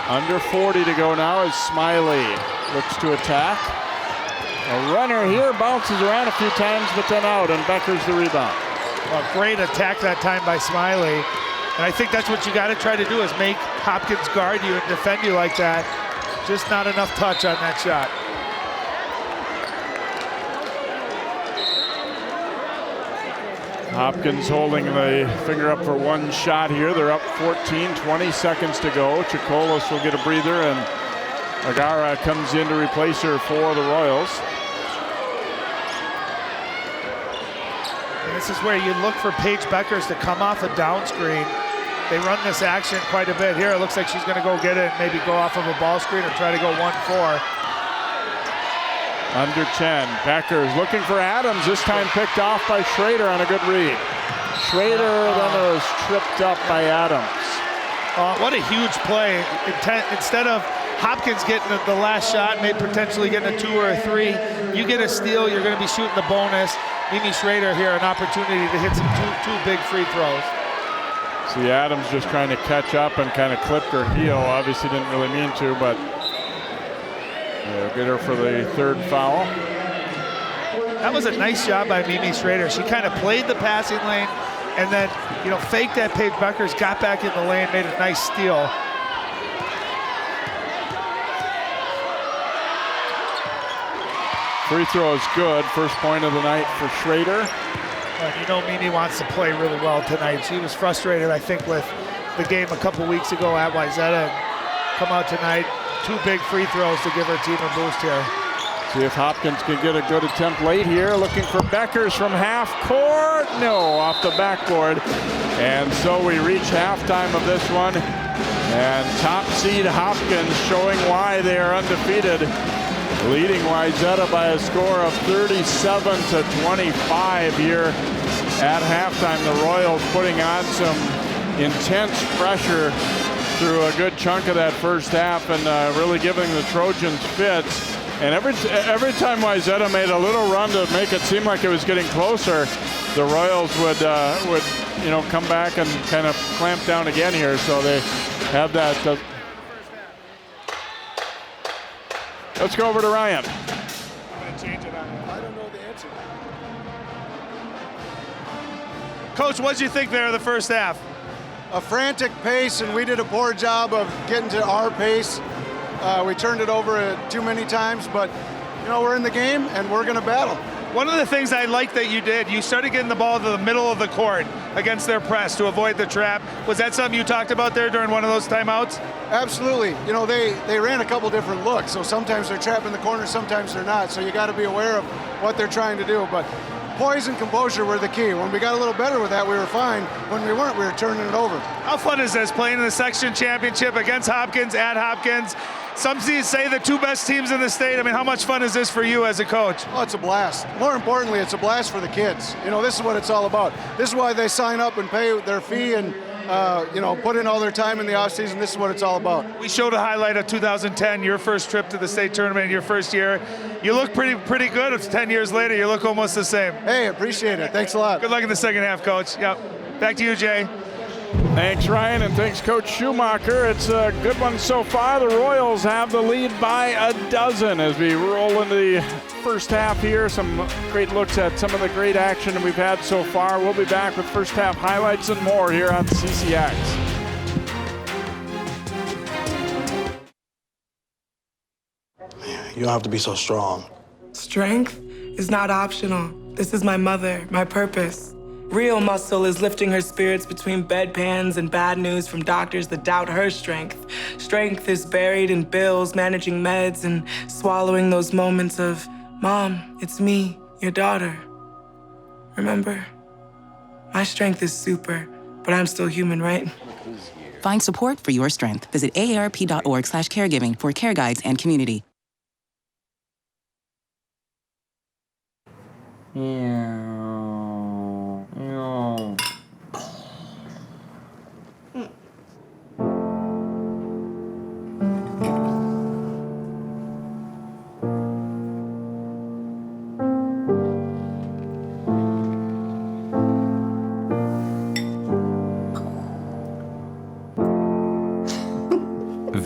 Speaker 3: Under 40 to go now as Smiley looks to attack. A runner here, bounces around a few times, but then out, and Becker's the rebound.
Speaker 2: A great attack that time by Smiley. And I think that's what you got to try to do is make Hopkins guard you and defend you like that. Just not enough touch on that shot.
Speaker 3: Hopkins holding the finger up for one shot here. They're up 14, 20 seconds to go. Chikolis will get a breather, and Agara comes in to replace her for the Royals.
Speaker 2: And this is where you look for Paige Bueckers to come off a down screen. They run this action quite a bit here. It looks like she's going to go get it and maybe go off of a ball screen or try to go 1-4.
Speaker 3: Under 10, Beckers looking for Adams, this time picked off by Schrader on a good read. Schrader then was tripped up by Adams.
Speaker 2: What a huge play. Instead of Hopkins getting the last shot, maybe potentially getting a 2 or a 3, you get a steal, you're going to be shooting the bonus. Mimi Schrader here, an opportunity to hit some two big free throws.
Speaker 3: See Adams just trying to catch up and kind of clipped her heel. Obviously didn't really mean to, but get her for the third foul.
Speaker 2: That was a nice job by Mimi Schrader. She kind of played the passing lane and then, faked that Paige Bueckers, got back in the lane, made a nice steal.
Speaker 3: Free throw is good. First point of the night for Schrader.
Speaker 2: Mimi wants to play really well tonight. She was frustrated, I think, with the game a couple weeks ago at Wayzata. Come out tonight, 2 big free throws to give her team a boost here.
Speaker 3: See if Hopkins can get a good attempt late here. Looking for Beckers from half court. No, off the backboard. And so we reach halftime of this one. And top seed Hopkins showing why they are undefeated. Leading Wayzata by a score of 37-25 here at halftime. The Royals putting on some intense pressure through a good chunk of that first half and really giving the Trojans fits. And every time Wayzata made a little run to make it seem like it was getting closer, the Royals would come back and kind of clamp down again here. So they have that. Let's go over to Ryan.
Speaker 2: I'm going to change it on you.
Speaker 4: I don't know the answer.
Speaker 2: Coach, what did you think there of the first half?
Speaker 4: A frantic pace, and we did a poor job of getting to our pace. We turned it over too many times, but we're in the game and we're going to battle.
Speaker 2: One of the things I like that you did, you started getting the ball to the middle of the court against their press to avoid the trap. Was that something you talked about there during one of those timeouts?
Speaker 4: Absolutely. They ran a couple different looks, so sometimes they're trapping the corner, sometimes they're not. So you got to be aware of what they're trying to do. But poise and composure were the key. When we got a little better with that, we were fine. When we weren't, we were turning it over.
Speaker 2: How fun is this, playing in the section championship against Hopkins, at Hopkins? Some say the 2 best teams in the state. I mean, how much fun is this for you as a coach?
Speaker 4: Oh, it's a blast. More importantly, it's a blast for the kids. This is what it's all about. This is why they sign up and pay their fee and put in all their time in the offseason. This is what it's all about.
Speaker 2: We showed a highlight of 2010, your first trip to the state tournament, your first year. You look pretty good. It's 10 years later. You look almost the same.
Speaker 4: Hey, appreciate it. Thanks a lot.
Speaker 2: Good luck in the second half, Coach. Yep. Back to you, Jay.
Speaker 3: Thanks, Ryan, and thanks, Coach Schumacher. It's a good one so far. The Royals have the lead by a dozen as we roll into the first half here. Some great looks at some of the great action that we've had so far. We'll be back with first half highlights and more here on CCX.
Speaker 5: You don't have to be so strong.
Speaker 6: Strength is not optional. This is my mother, my purpose. Real muscle is lifting her spirits between bedpans and bad news from doctors that doubt her strength. Strength is buried in bills, managing meds, and swallowing those moments of, Mom, it's me, your daughter. Remember? My strength is super, but I'm still human, right?
Speaker 7: Find support for your strength. Visit aarp.org/caregiving for care guides and community.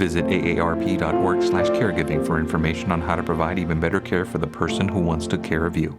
Speaker 5: Visit aarp.org/caregiving for information on how to provide even better care for the person who once took care of you.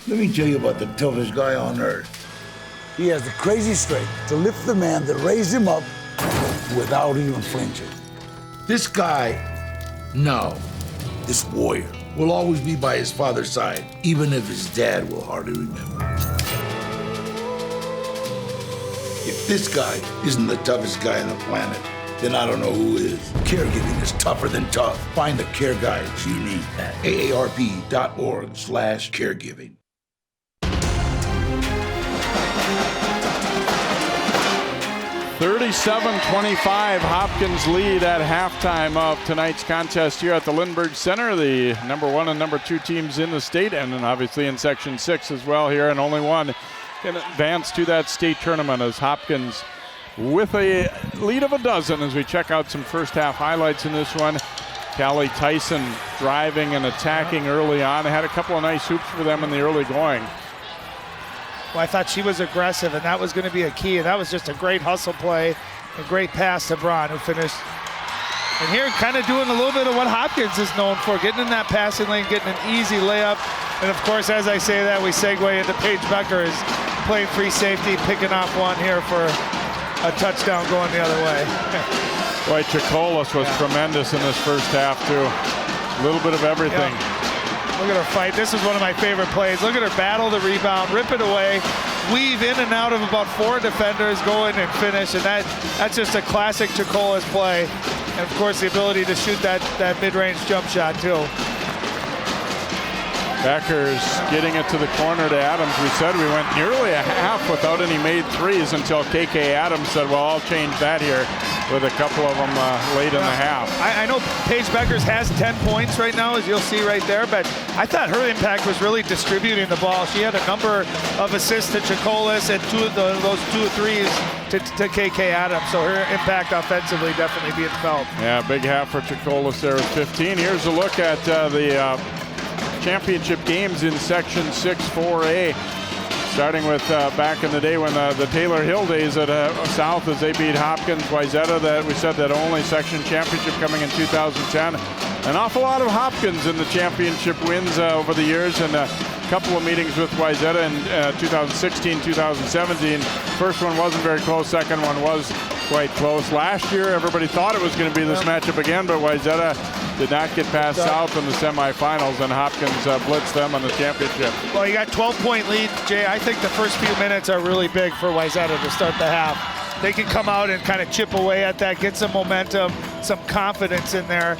Speaker 8: Let me tell you about the toughest guy on earth. He has the crazy strength to lift the man that raised him up without even flinching. This guy, no, this warrior, will always be by his father's side, even if his dad will hardly remember. If this guy isn't the toughest guy on the planet, then I don't know who is. Caregiving is tougher than tough. Find the care guides you need at aarp.org/caregiving.
Speaker 3: 37-25, Hopkins lead at halftime of tonight's contest here at the Lindbergh Center. The number 1 and number 2 teams in the state, and then obviously in Section 6 as well here, and only one can advance to that state tournament as Hopkins with a lead of a dozen as we check out some first half highlights in this one. Callie Tyson driving and attacking early on. Had a couple of nice hoops for them in the early going.
Speaker 2: Well, I thought she was aggressive, and that was going to be a key. And that was just a great hustle play, a great pass to Braun, who finished. And here, kind of doing a little bit of what Hopkins is known for, getting in that passing lane, getting an easy layup. And of course, as I say that, we segue into Paige Bueckers playing free safety, picking off one here for a touchdown going the other way.
Speaker 3: Boy, Chacolas was tremendous in this first half, too. A little bit of everything.
Speaker 2: Yep. Look at her fight. This is one of my favorite plays. Look at her battle the rebound, rip it away, weave in and out of about 4 defenders, go in and finish. And that's just a classic Chacolas play. And of course, the ability to shoot that mid-range jump shot, too.
Speaker 3: Becker's getting it to the corner to Adams. We said we went nearly a half without any made threes until KK Adams said, well, I'll change that here with a couple of them late in the half.
Speaker 2: I know Paige Bueckers has 10 points right now, as you'll see right there, but I thought her impact was really distributing the ball. She had a number of assists to Chacolas and those 2 threes to KK Adams, so her impact offensively definitely being felt.
Speaker 3: Yeah, big half for Chacolas there with 15. Here's a look at the championship games in Section 6 4A. Starting with back in the day when the Taylor Hill days at South as they beat Hopkins, Wayzata, that we said that only section championship coming in 2010. An awful lot of Hopkins in the championship wins over the years, and a couple of meetings with Wayzata in 2016, 2017. First one wasn't very close, second one was quite close. Last year, everybody thought it was going to be this matchup again, but Wayzata did not get past South in the semifinals, and Hopkins blitzed them on the championship.
Speaker 2: Well, you got 12-point lead, Jay. I think the first few minutes are really big for Wayzata to start the half. They can come out and kind of chip away at that, get some momentum, some confidence in there.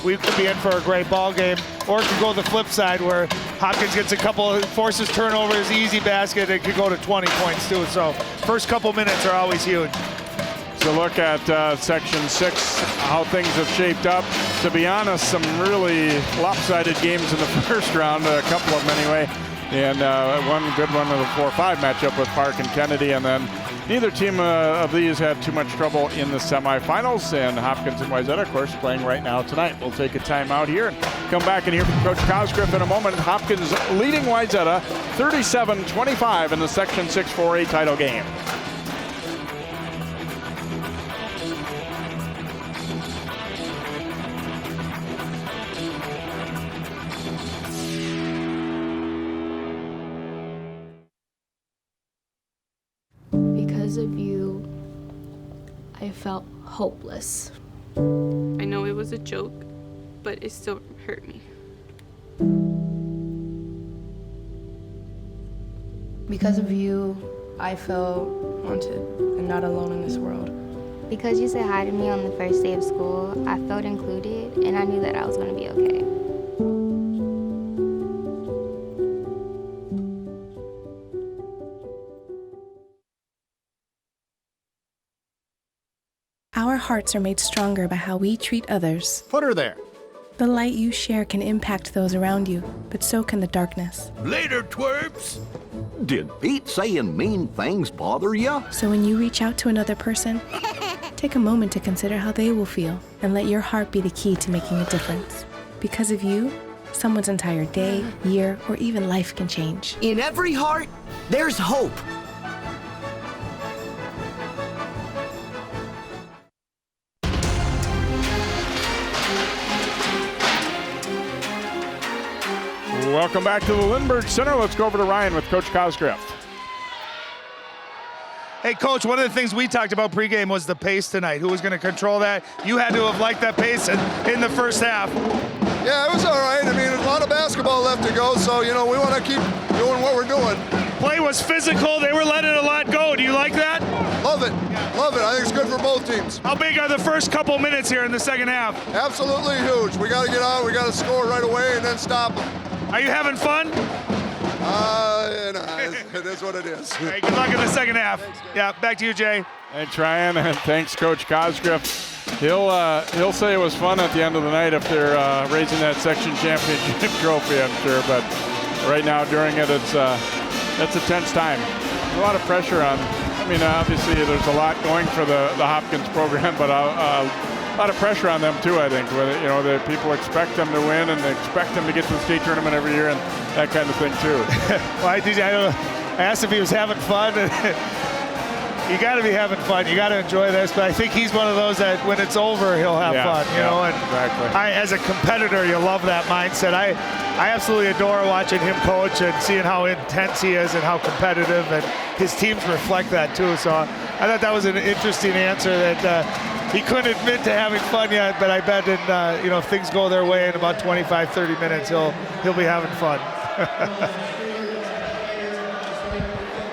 Speaker 2: We could be in for a great ball game, or it could go the flip side where Hopkins gets a couple, forces turnovers, easy basket. It could go to 20 points too. So first couple minutes are always huge.
Speaker 3: So look at Section 6, how things have shaped up. To be honest, some really lopsided games in the first round, a couple of them anyway. And one good one of the 4-5 matchup with Park and Kennedy. And then neither team of these had too much trouble in the semifinals. And Hopkins and Wayzata, of course, playing right now tonight. We'll take a timeout here and come back and hear from Coach Cosgriff in a moment. Hopkins leading Wayzata 37-25 in the Section 6 4A title game.
Speaker 9: Because of you, I felt hopeless. I know it was a joke, but it still hurt me.
Speaker 10: Because of you, I felt wanted and not alone in this world.
Speaker 11: Because you said hi to me on the first day of school, I felt included, and I knew that I was going to be okay.
Speaker 12: Our hearts are made stronger by how we treat others.
Speaker 13: Put her there.
Speaker 12: The light you share can impact those around you, but so can the darkness.
Speaker 14: Later, twerps! Did Pete saying mean things bother ya?
Speaker 12: So when you reach out to another person, take a moment to consider how they will feel and let your heart be the key to making a difference. Because of you, someone's entire day, year, or even life can change.
Speaker 15: In every heart, there's hope.
Speaker 3: Welcome back to the Lindbergh Center. Let's go over to Ryan with Coach Cosgriff.
Speaker 2: Hey, Coach, one of the things we talked about pregame was the pace tonight. Who was going to control that? You had to have liked that pace in the first half.
Speaker 16: Yeah, it was all right. I mean, there's a lot of basketball left to go, so, we want to keep doing what we're doing.
Speaker 2: Play was physical. They were letting a lot go. Do you like that?
Speaker 16: Love it. Love it. I think it's good for both teams.
Speaker 2: How big are the first couple minutes here in the second half?
Speaker 16: Absolutely huge. We got to get out. We got to score right away and then stop them.
Speaker 2: Are you having fun?
Speaker 16: It is what it is.
Speaker 2: All right, good luck in the second half. Yeah, back to you, Jay.
Speaker 3: Thanks, Ryan, and thanks, Coach Cosgriff. He'll say it was fun at the end of the night if they're raising that section championship trophy, I'm sure. But right now, during it, it's a tense time. A lot of pressure on. I mean, obviously, there's a lot going for the Hopkins program, but a lot of pressure on them too, I think. The people expect them to win and they expect them to get to the state tournament every year and that kind of thing too.
Speaker 2: Well, I asked if he was having fun. You got to be having fun. You got to enjoy this. But I think he's one of those that when it's over, he'll have fun. And
Speaker 3: exactly.
Speaker 2: As a competitor, you love that mindset. I absolutely adore watching him coach and seeing how intense he is and how competitive, and his teams reflect that too. So I thought that was an interesting answer that he couldn't admit to having fun yet, but I bet if things go their way in about 25, 30 minutes, he'll be having fun.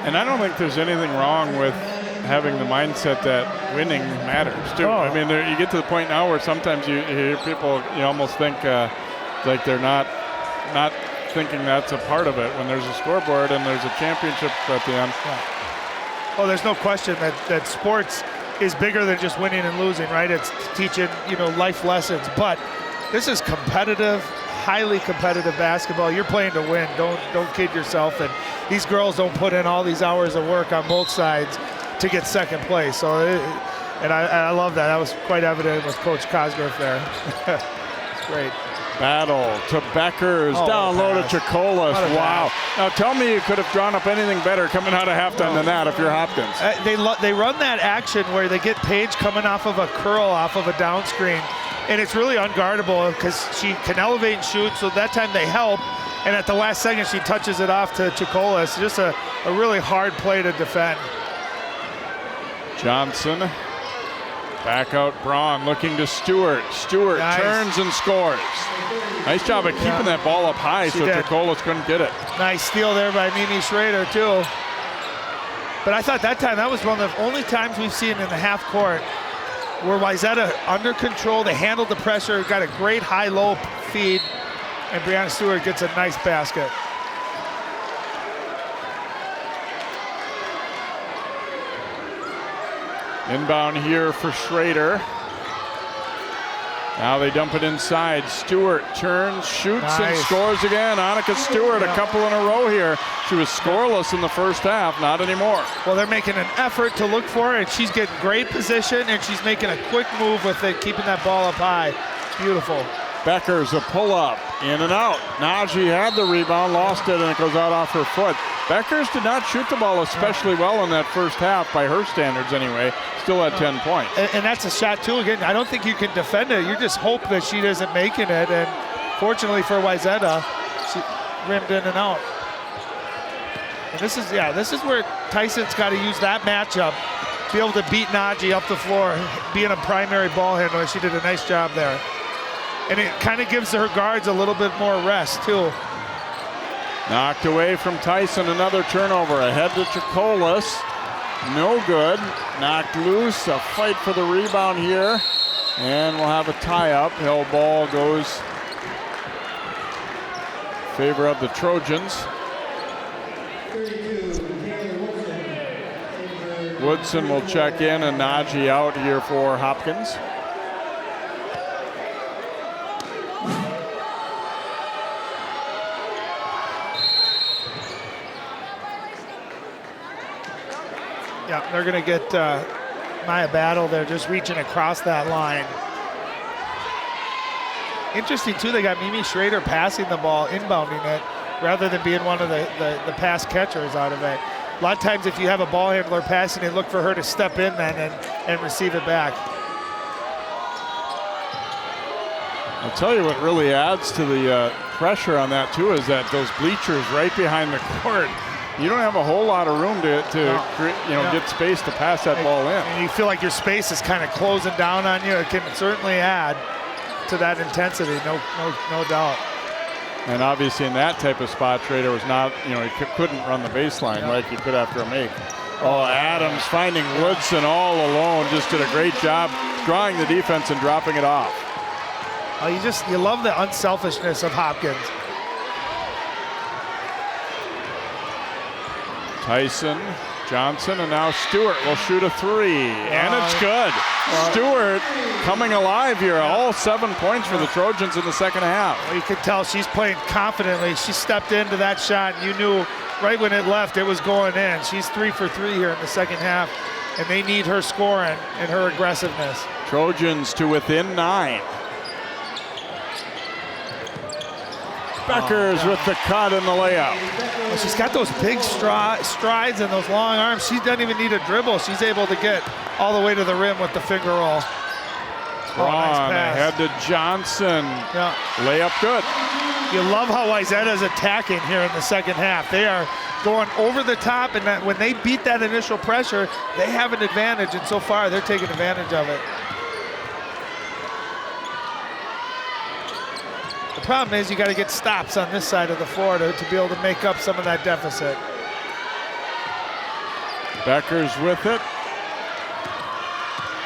Speaker 3: And I don't think there's anything wrong with having the mindset that winning matters too.
Speaker 2: Oh.
Speaker 3: I mean, you get to the point now where sometimes you hear people, you almost think like they're not thinking that's a part of it when there's a scoreboard and there's a championship at the end.
Speaker 2: Yeah. Well, there's no question that sports is bigger than just winning and losing, right? It's teaching, life lessons. But this is competitive, highly competitive basketball. You're playing to win. Don't kid yourself. And these girls don't put in all these hours of work on both sides to get second place. So, I love that. That was quite evident with Coach Cosgrove there. It's great.
Speaker 3: Battle to Beckers, down low to Chicolas. Wow. Now tell me you could have drawn up anything better coming out of halftime than that if you're Hopkins.
Speaker 2: They run that action where they get Paige coming off of a curl off of a down screen, and it's really unguardable because she can elevate and shoot, so that time they help, and at the last second she touches it off to Chicolas. Just a really hard play to defend.
Speaker 3: Johnson. Back out Braun, looking to Stewart. Stewart turns and scores. Nice job of keeping that ball up high so Chicolas couldn't get it.
Speaker 2: Nice steal there by Mimi Schrader too. But I thought that time, that was one of the only times we've seen in the half court where Wayzata under control, they handled the pressure, got a great high-low feed, and Brianna Stewart gets a nice basket.
Speaker 3: Inbound here for Schrader. Now they dump it inside. Stewart turns, shoots, and scores again. Annika Stewart, a couple in a row here. She was scoreless in the first half, not anymore.
Speaker 2: Well, they're making an effort to look for her, and she's getting great position, and she's making a quick move with it, keeping that ball up high. Beautiful.
Speaker 3: Becker's a pull-up, in and out. Najee had the rebound, lost it, and it goes out off her foot. Beckers did not shoot the ball especially well in that first half, by her standards anyway. Still at 10 points.
Speaker 2: And that's a shot, too. Again, I don't think you can defend it. You just hope that she isn't making it, and fortunately for Wayzata, she rimmed in and out. And this is where Tyson's got to use that matchup, be able to beat Najee up the floor, being a primary ball handler. She did a nice job there. And it kind of gives her guards a little bit more rest, too.
Speaker 3: Knocked away from Tyson, another turnover. Ahead to Chicolas. No good. Knocked loose. A fight for the rebound here. And we'll have a tie-up. Hill ball goes in favor of the Trojans. Woodson will check in, and Najee out here for Hopkins.
Speaker 2: Yeah, they're going to get Maya Battle there just reaching across that line. Interesting, too, they got Mimi Schrader passing the ball, inbounding it, rather than being one of the pass catchers out of it. A lot of times if you have a ball handler passing it, look for her to step in then and receive it back.
Speaker 3: I'll tell you what really adds to the pressure on that, too, is that those bleachers right behind the court, you don't have a whole lot of room to get space to pass that ball in.
Speaker 2: And you feel like your space is kind of closing down on you. It can certainly add to that intensity, no doubt.
Speaker 3: And obviously in that type of spot, Schrader was not, he couldn't run the baseline like he could after a make. Oh, Adams finding Woodson all alone, just did a great job drawing the defense and dropping it off.
Speaker 2: Oh, you love the unselfishness of Hopkins.
Speaker 3: Tyson, Johnson, and now Stewart will shoot a three, and it's good. Stewart coming alive here, all 7 points for the Trojans in the second half.
Speaker 2: Well, you can tell she's playing confidently. She stepped into that shot, and you knew right when it left it was going in. She's 3 for 3 here in the second half, and they need her scoring and her aggressiveness.
Speaker 3: Trojans to within 9. Beckers with the cut and the layup.
Speaker 2: Well, she's got those big strides and those long arms. She doesn't even need a dribble. She's able to get all the way to the rim with the finger roll.
Speaker 3: Nice ahead to Johnson.
Speaker 2: Yeah.
Speaker 3: Layup good.
Speaker 2: You love how Wayzata's attacking here in the second half. They are going over the top, and when they beat that initial pressure, they have an advantage, and so far they're taking advantage of it. The problem is you got to get stops on this side of the floor to be able to make up some of that deficit.
Speaker 3: Becker's with it.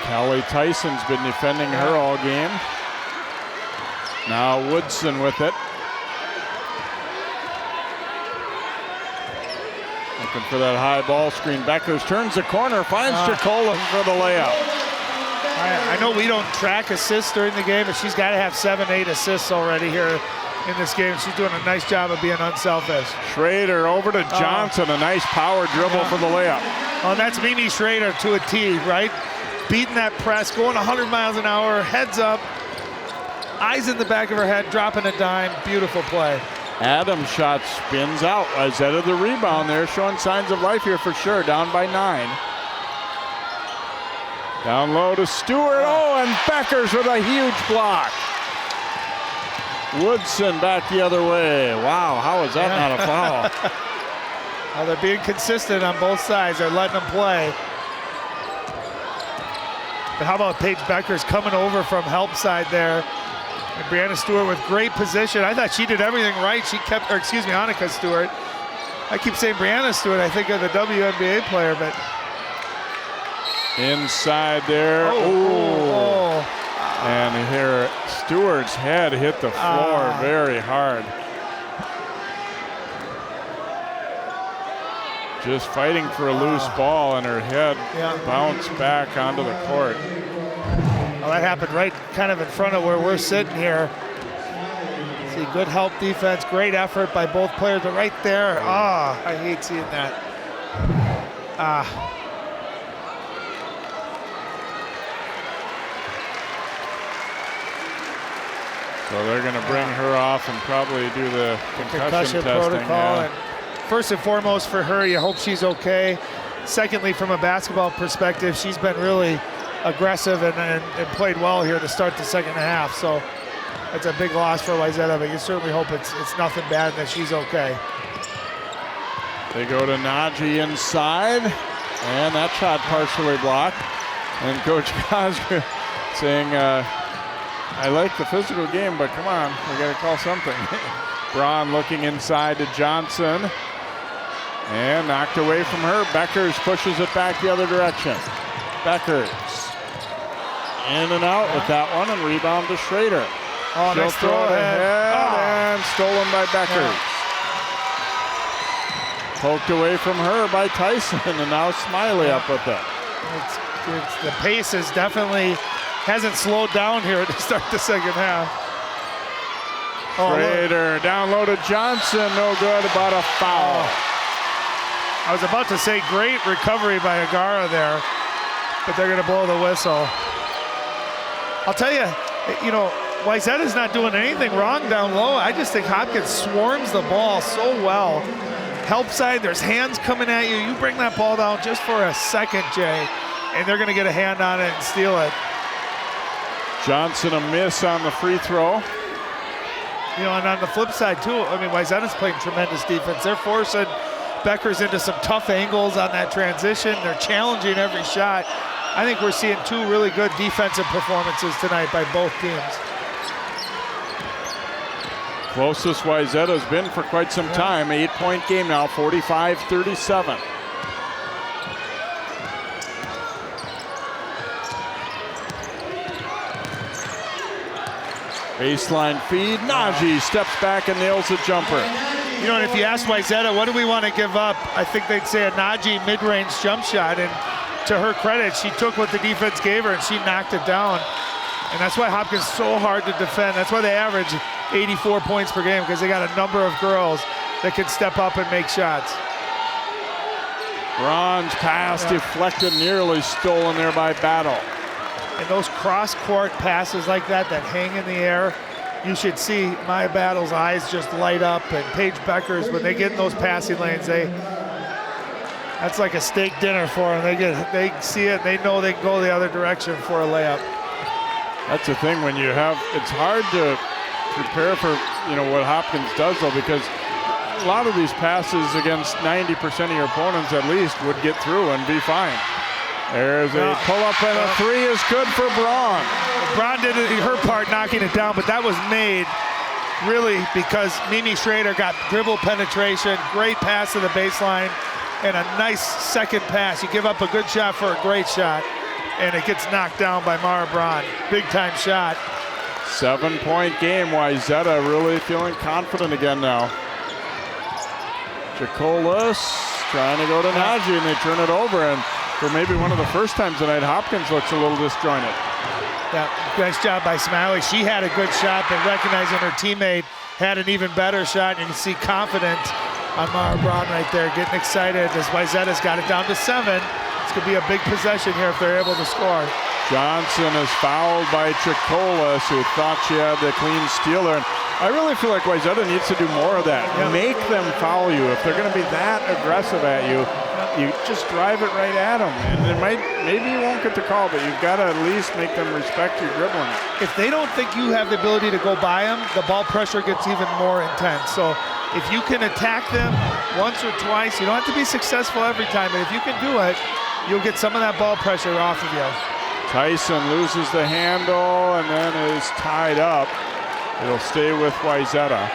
Speaker 3: Kelly Tyson's been defending her all game. Now Woodson with it. Looking for that high ball screen. Beckers turns the corner, finds Jacola for the layup.
Speaker 2: I know we don't track assists during the game, but she's got to have 7-8 assists already here in this game. She's doing a nice job of being unselfish.
Speaker 3: Schrader over to Johnson, a nice power dribble for the layup.
Speaker 2: Oh, that's Mimi Schrader to a T, right? Beating that press, going 100 miles an hour, heads up, eyes in the back of her head, dropping a dime. Beautiful play.
Speaker 3: Adams' shot spins out. Wayzata the rebound there, showing signs of life here for sure, down by 9. Down low to Stewart. Oh, and Beckers with a huge block. Woodson back the other way. Wow, how is that not a foul?
Speaker 2: Well, they're being consistent on both sides. They're letting them play. But how about Paige Bueckers coming over from help side there? And Brianna Stewart with great position. I thought she did everything right. She kept, or excuse me, Annika Stewart. I keep saying Brianna Stewart. I think of the WNBA player, but
Speaker 3: inside there.
Speaker 2: Oh.
Speaker 3: And here Stewart's head hit the floor very hard. Just fighting for a loose ball, and her head bounced back onto the court.
Speaker 2: Well, that happened right kind of in front of where we're sitting here. See, good help defense, great effort by both players, but right there, I hate seeing that.
Speaker 3: So they're going to bring her off and probably do the concussion testing.
Speaker 2: Protocol. And first and foremost for her, you hope she's okay. Secondly, from a basketball perspective, she's been really aggressive and played well here to start the second half. So it's a big loss for Wayzata, but you certainly hope it's nothing bad and that she's okay.
Speaker 3: They go to Najee inside, and that shot partially blocked. And Coach Cosgrove saying, I like the physical game, but come on, we got to call something. Braun looking inside to Johnson, and knocked away from her. Beckers pushes it back the other direction. Beckers in and out with that one, and rebound to Schrader.
Speaker 2: Oh,
Speaker 3: she'll throw it ahead, and stolen by Beckers. Poked away from her by Tyson, and now Smiley up with it.
Speaker 2: The pace is definitely hasn't slowed down here to start the second half.
Speaker 3: Schrader down low to Johnson, no good, about a foul.
Speaker 2: I was about to say great recovery by Agara there, but they're going to blow the whistle. I'll tell you, Wayzata's not doing anything wrong down low. I just think Hopkins swarms the ball so well. Help side, there's hands coming at you. You bring that ball down just for a second, Jay, and they're going to get a hand on it and steal it.
Speaker 3: Johnson a miss on the free throw.
Speaker 2: And on the flip side, too, Wayzata's playing tremendous defense. They're forcing Beckers into some tough angles on that transition. They're challenging every shot. I think we're seeing two really good defensive performances tonight by both teams.
Speaker 3: Closest Wayzata's been for quite some time. 8-point game now, 45-37. Baseline feed, Najee steps back and nails a jumper.
Speaker 2: And if you ask Wayzata, what do we want to give up? I think they'd say a Najee mid-range jump shot, and to her credit, she took what the defense gave her and she knocked it down. And that's why Hopkins is so hard to defend. That's why they average 84 points per game, because they got a number of girls that can step up and make shots.
Speaker 3: Braun's pass deflected, nearly stolen there by Battle.
Speaker 2: And those cross-court passes like that hang in the air, you should see my Battle's eyes just light up. And Paige Bueckers, when they get in those passing lanes, that's like a steak dinner for them. They see it, they know they can go the other direction for a layup.
Speaker 3: That's the thing, when it's hard to prepare for what Hopkins does, though, because a lot of these passes against 90% of your opponents at least would get through and be fine. There's a pull-up, and a three is good for Braun.
Speaker 2: Braun did her part knocking it down, but that was made really because Mimi Schrader got dribble penetration, great pass to the baseline, and a nice second pass. You give up a good shot for a great shot, and it gets knocked down by Mara Braun. Big-time shot.
Speaker 3: 7-point game. Wayzata really feeling confident again now. Jacolas trying to go to Najee, and they turn it over. And for maybe one of the first times tonight, Hopkins looks a little disjointed.
Speaker 2: Yeah, nice job by Smiley. She had a good shot, but recognizing her teammate had an even better shot. You can see confidence on Mara Braun right there, getting excited as Wayzata's got it down to 7. It's going to be a big possession here if they're able to score.
Speaker 3: Johnson is fouled by Jacolas, who thought she had the clean steal there. And I really feel like Wayzata needs to do more of that. Yeah. Make them foul you. If they're going to be that aggressive at you, you just drive it right at them. And maybe you won't get the call, but you've got to at least make them respect your dribbling.
Speaker 2: If they don't think you have the ability to go by them, the ball pressure gets even more intense. So if you can attack them once or twice, you don't have to be successful every time, but if you can do it, you'll get some of that ball pressure off of you.
Speaker 3: Tyson loses the handle and then is tied up. It'll stay with Wayzata.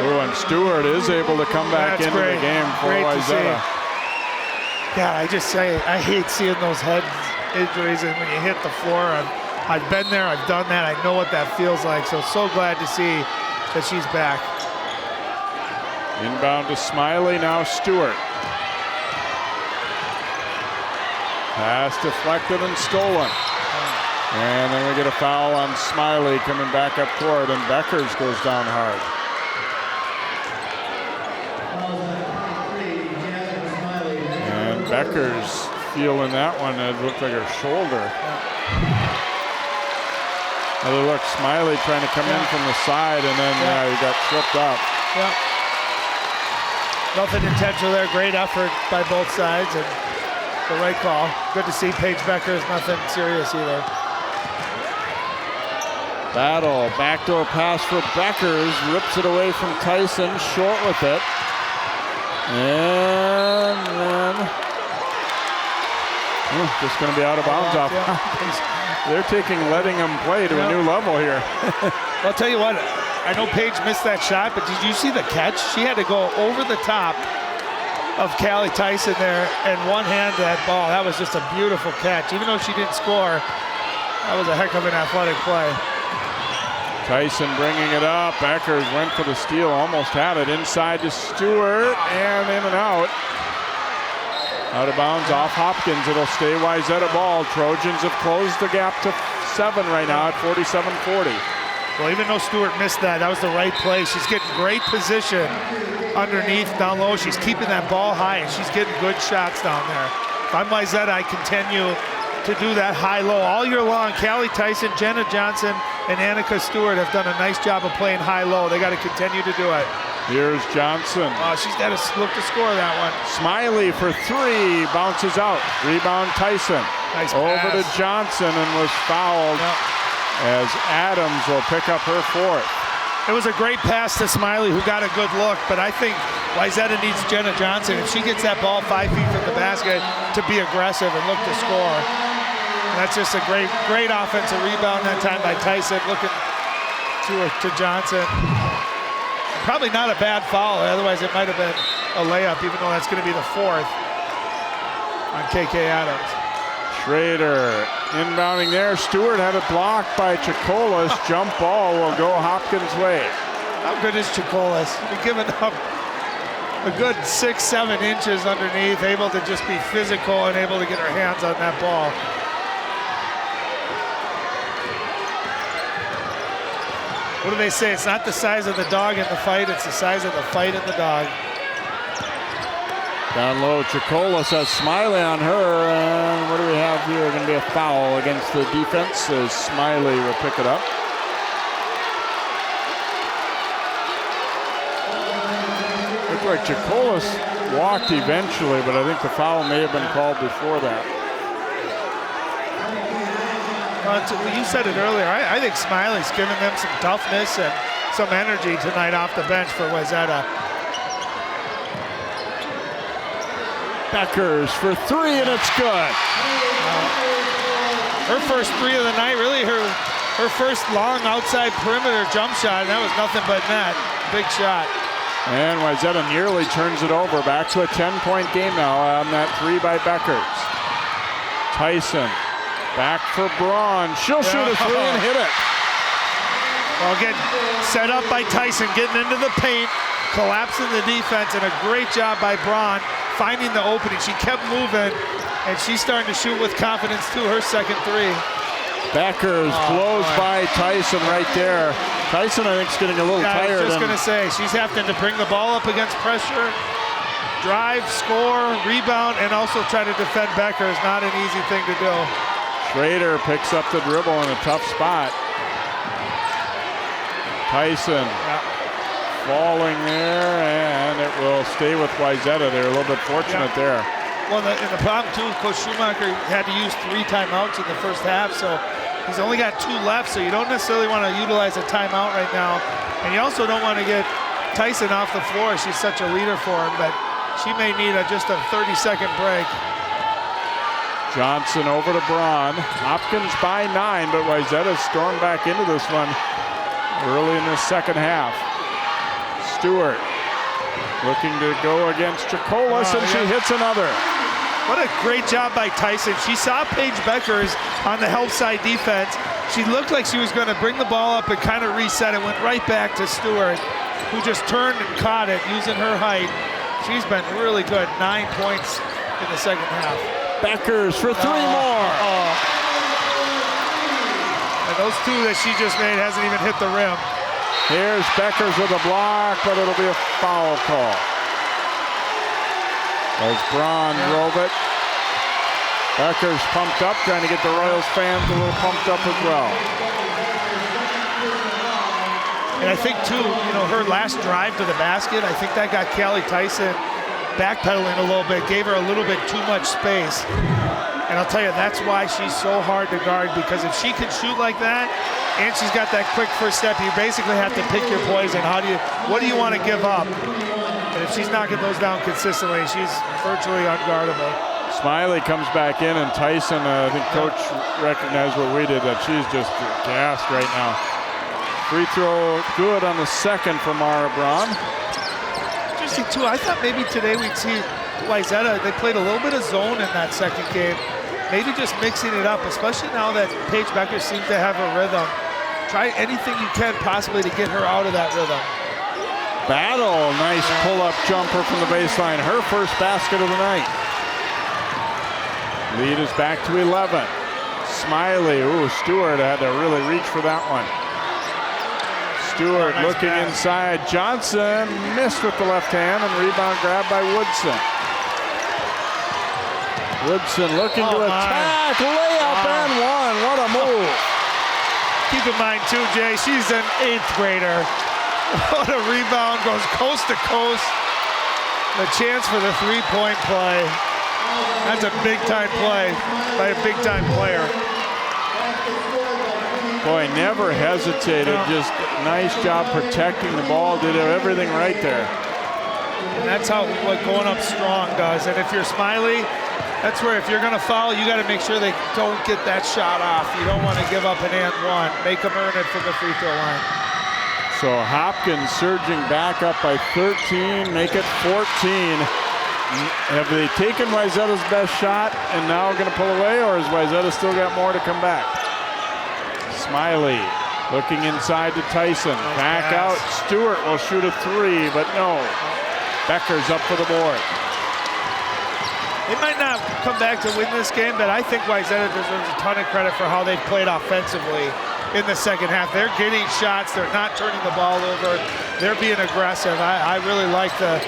Speaker 3: Ooh, and Stewart is able to come back into the game for Wayzata.
Speaker 2: God, I just say, I hate seeing those head injuries, and when you hit the floor, I've been there, I've done that, I know what that feels like, so glad to see that she's back.
Speaker 3: Inbound to Smiley, now Stewart. Pass deflected and stolen. And then we get a foul on Smiley coming back up court, and Beckers goes down hard. And Beckers feeling that one. It looked like her shoulder. Another look, Smiley trying to come in from the side, and then he got tripped up.
Speaker 2: Yeah. Nothing intentional there. Great effort by both sides, and the right call. Good to see Paige Bueckers. Nothing serious either.
Speaker 3: Battle, backdoor pass for Beckers, rips it away from Tyson, short with it. And then, just going to be out of bounds off. They're taking letting them play to a new level here.
Speaker 2: I'll tell you what, I know Paige missed that shot, but did you see the catch? She had to go over the top of Callie Tyson there and one-hand that ball. That was just a beautiful catch. Even though she didn't score, that was a heck of an athletic play.
Speaker 3: Tyson bringing it up. Beckers went for the steal, almost had it. Inside to Stewart, and in and out. Out of bounds off Hopkins. It'll stay Wayzata ball. Trojans have closed the gap to 7 right now at 47-40.
Speaker 2: Well, even though Stewart missed that was the right play. She's getting great position underneath, down low. She's keeping that ball high, and she's getting good shots down there. If I'm Wayzata, I continue to do that high-low all year long. Callie Tyson, Jenna Johnson, and Annika Stewart have done a nice job of playing high-low. They got to continue to do it.
Speaker 3: Here's Johnson.
Speaker 2: She's got to look to score that one.
Speaker 3: Smiley for 3, bounces out. Rebound Tyson.
Speaker 2: Nice
Speaker 3: over
Speaker 2: pass
Speaker 3: to Johnson and was fouled as Adams will pick up her 4th.
Speaker 2: It was a great pass to Smiley, who got a good look, but I think Wayzata needs Jenna Johnson. If she gets that ball 5 feet from the basket, to be aggressive and look to score. And that's just a great offensive rebound that time by Tyson, looking to Johnson. Probably not a bad foul, otherwise it might have been a layup, even though that's going to be the 4th on KK Adams.
Speaker 3: Schrader inbounding there. Stewart had it blocked by Chacolas. Jump ball will go Hopkins' way.
Speaker 2: How good is Chacolas? You're giving up a good 6-7 inches underneath, able to just be physical and able to get her hands on that ball. What do they say? It's not the size of the dog in the fight, it's the size of the fight in the dog.
Speaker 3: Down low, Chacolas has Smiley on her, and what do we have here? Going to be a foul against the defense as Smiley will pick it up. Looked like Chacolas walked eventually, but I think the foul may have been called before that.
Speaker 2: You said it earlier. I think Smiley's giving them some toughness and some energy tonight off the bench for Wayzata.
Speaker 3: Beckers for 3, and it's good.
Speaker 2: Her first 3 of the night, really her first long outside perimeter jump shot, and that was nothing but net. Big shot.
Speaker 3: And Wayzata nearly turns it over. Back to a 10-point game now on that 3 by Beckers. Tyson back for Braun. She'll shoot a 3 and hit it.
Speaker 2: Well, again, set up by Tyson, getting into the paint, collapsing the defense, and a great job by Braun finding the opening. She kept moving, and she's starting to shoot with confidence too. Her second 3.
Speaker 3: Beckers blows by Tyson right there. Tyson, I think, is getting a little tired.
Speaker 2: I was just going to say, she's having to bring the ball up against pressure, drive, score, rebound, and also try to defend Becker is not an easy thing to do.
Speaker 3: Schrader picks up the dribble in a tough spot. Tyson falling there, and it will stay with Wayzata. They're a little bit fortunate there.
Speaker 2: Well, and the problem too, Coach Schumacher had to use 3 timeouts in the first half, so he's only got 2 left, so you don't necessarily want to utilize a timeout right now. And you also don't want to get Tyson off the floor. She's such a leader for him, but she may need just a 30-second break.
Speaker 3: Johnson over to Braun. Hopkins by 9, but Wayzata stormed back into this one early in the second half. Stewart looking to go against Chacolas, and she hits another.
Speaker 2: What a great job by Tyson. She saw Paige Bueckers on the help side defense. She looked like she was going to bring the ball up and kind of reset it. Went right back to Stewart, who just turned and caught it using her height. She's been really good. 9 points in the second half.
Speaker 3: Beckers for 3 more.
Speaker 2: And those 2 that she just made hasn't even hit the rim.
Speaker 3: Here's Beckers with a block, but it'll be a foul call. As Braun drove it. Beckers pumped up, trying to get the Royals fans a little pumped up as well.
Speaker 2: And I think too, her last drive to the basket, I think that got Callie Tyson backpedaling a little bit, gave her a little bit too much space. And I'll tell you, that's why she's so hard to guard, because if she can shoot like that, and she's got that quick first step, you basically have to pick your poison. What do you want to give up? And if she's knocking those down consistently, she's virtually unguardable.
Speaker 3: Smiley comes back in, and Tyson, I think Coach recognized what we did, that she's just gassed right now. Free throw good on the second for Mara Braun.
Speaker 2: Interesting too, I thought maybe today we'd see Wayzata, they played a little bit of zone in that second game. Maybe just mixing it up, especially now that Paige Bueckers seems to have a rhythm. try anything you can possibly to get her out of that rhythm.
Speaker 3: Battle, nice pull-up jumper from the baseline. Her first basket of the night. Lead is back to 11. Smiley, ooh, Stewart had to really reach for that one. Stewart looking inside. Johnson missed with the left hand and rebound grabbed by Woodson. Woodson looking to attack, layup and one. What a move.
Speaker 2: Keep in mind too, Jay, she's an 8th grader. What a rebound, goes coast to coast. The chance for the 3-point play. That's a big time play by a big time player.
Speaker 3: Boy, never hesitated, just nice job protecting the ball, did everything right there.
Speaker 2: And that's how what going up strong does. And if you're Smiley, that's where if you're gonna foul, you gotta make sure they don't get that shot off. You don't wanna give up an and one. Make them earn it from the free throw line.
Speaker 3: So Hopkins surging back up by 13, make it 14. Have they taken Wayzata's best shot and now going to pull away, or has Wayzata still got more to come back? Smiley looking inside to Tyson. Back out. Stewart will shoot a 3, but no. Becker's up for the board.
Speaker 2: They might not come back to win this game, but I think Wayzata deserves a ton of credit for how they've played offensively in the second half. They're getting shots. They're not turning the ball over. They're being aggressive. I really like the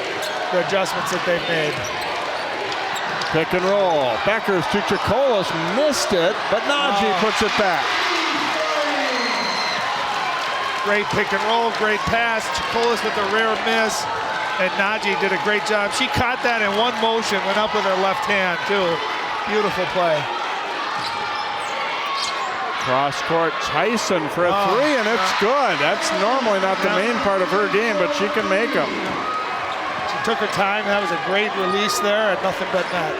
Speaker 2: adjustments that they've made.
Speaker 3: Pick and roll. Beckers to Chakolis, missed it, but Najee puts it back.
Speaker 2: Great pick and roll, great pass. Chakolis with a rare miss, and Najee did a great job. She caught that in one motion, went up with her left hand too. Beautiful play.
Speaker 3: Cross court, Tyson for a 3, and it's good. That's normally not the main part of her game, but she can make them.
Speaker 2: She took her time. That was a great release there, and nothing but net.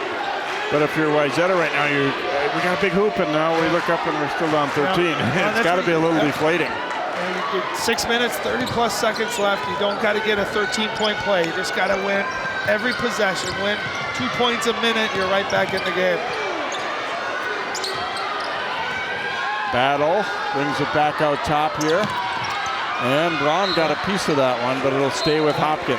Speaker 3: But if you're Wayzata right now, we got a big hoop, and now we look up and we're still down 13. It's got to be a little deflating.
Speaker 2: 6 minutes, 30-plus seconds left. You don't got to get a 13-point play. You just got to win every possession. Win 2 points a minute, you're right back in the game.
Speaker 3: Battle brings it back out top here. And Braun got a piece of that one, but it'll stay with Hopkins.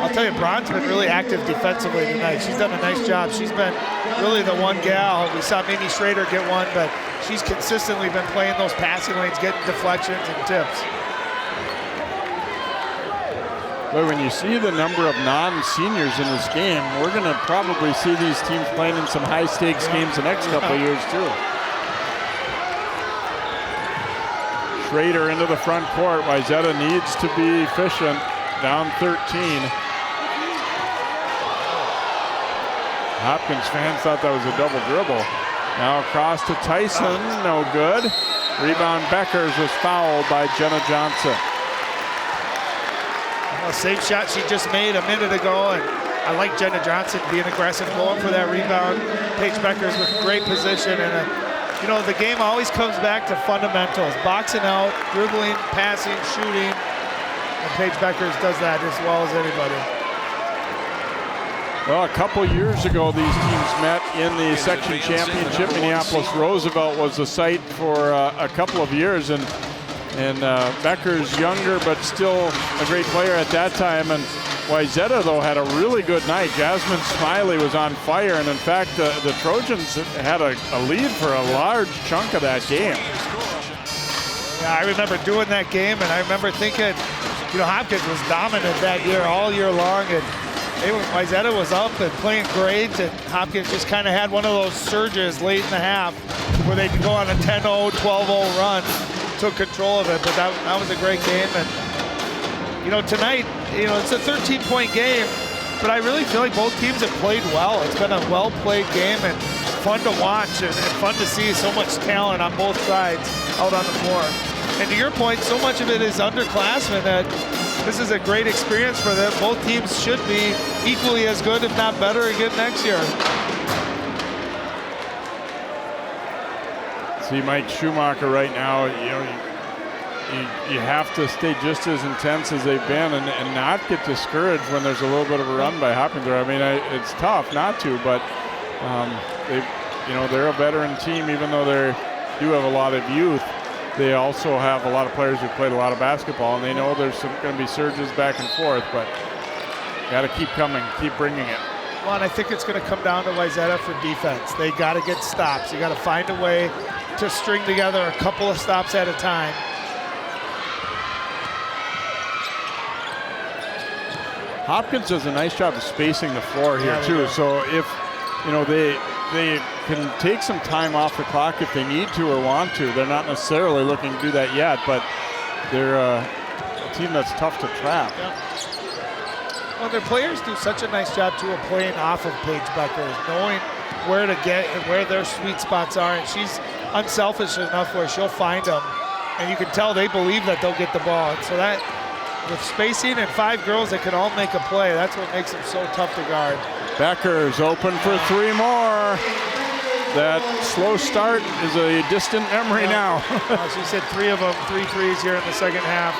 Speaker 2: I'll tell you, Braun's been really active defensively tonight. She's done a nice job. She's been really the one gal. We saw Mimi Schrader get one, but she's consistently been playing those passing lanes, getting deflections and tips.
Speaker 3: But when you see the number of non-seniors in this game, we're going to probably see these teams playing in some high-stakes games the next couple of years, too. Schrader into the front court. Wayzata needs to be efficient. Down 13. Hopkins fans thought that was a double dribble. Now across to Tyson, no good. Rebound Beckers was fouled by Jenna Johnson.
Speaker 2: Well, same shot she just made a minute ago, and I like Jenna Johnson being aggressive, going for that rebound. Paige Bueckers with great position, and you know, the game always comes back to fundamentals. Boxing out, dribbling, passing, shooting. And Paige Bueckers does that as well as anybody.
Speaker 3: Well, a couple years ago, these teams met in the section championship. Minneapolis Roosevelt was the site for a couple of years, and Becker's younger, but still a great player at that time. And Wayzata, though, had a really good night. Jasmine Smiley was on fire, and in fact, the Trojans had a lead for a large chunk of that game.
Speaker 2: Yeah, I remember doing that game, and I remember thinking, you know, Hopkins was dominant that year, all year long, and Wayzata was up and playing great, and Hopkins just kind of had one of those surges late in the half where they could go on a 10-0, 12-0 run, took control of it, but that was a great game. And you know, tonight, you know, it's a 13-point game, but I really feel like both teams have played well. It's been a well-played game and fun to watch and fun to see so much talent on both sides out on the floor. And to your point, so much of it is underclassmen that this is a great experience for them. Both teams should be equally as good, if not better, again next year.
Speaker 3: See Mike Schumacher right now, you know, you have to stay just as intense as they've been and not get discouraged when there's a little bit of a run by Hopkins. I mean, it's tough not to, but they're a veteran team, even though they do have a lot of youth. they also have a lot of players who played a lot of basketball, and they know there's going to be surges back and forth, but got to keep coming, keep bringing it.
Speaker 2: Well, and I think it's going to come down to Wayzata for defense. They got to get stops. You got to find a way to string together a couple of stops at a time.
Speaker 3: Hopkins does a nice job of spacing the floor here too. So if they can take some time off the clock if they need to or want to. They're not necessarily looking to do that yet, but they're a team that's tough to trap.
Speaker 2: Yeah. Well, their players do such a nice job too of playing off of Paige Bueckers, knowing where to get and where their sweet spots are, and she's unselfish enough where she'll find them, and you can tell they believe that they'll get the ball. And so that, with spacing and 5 girls that can all make a play, that's what makes them so tough to guard.
Speaker 3: Becker's open for 3 more. That slow start is a distant memory now.
Speaker 2: She said 3 of them, 3 threes here in the second half.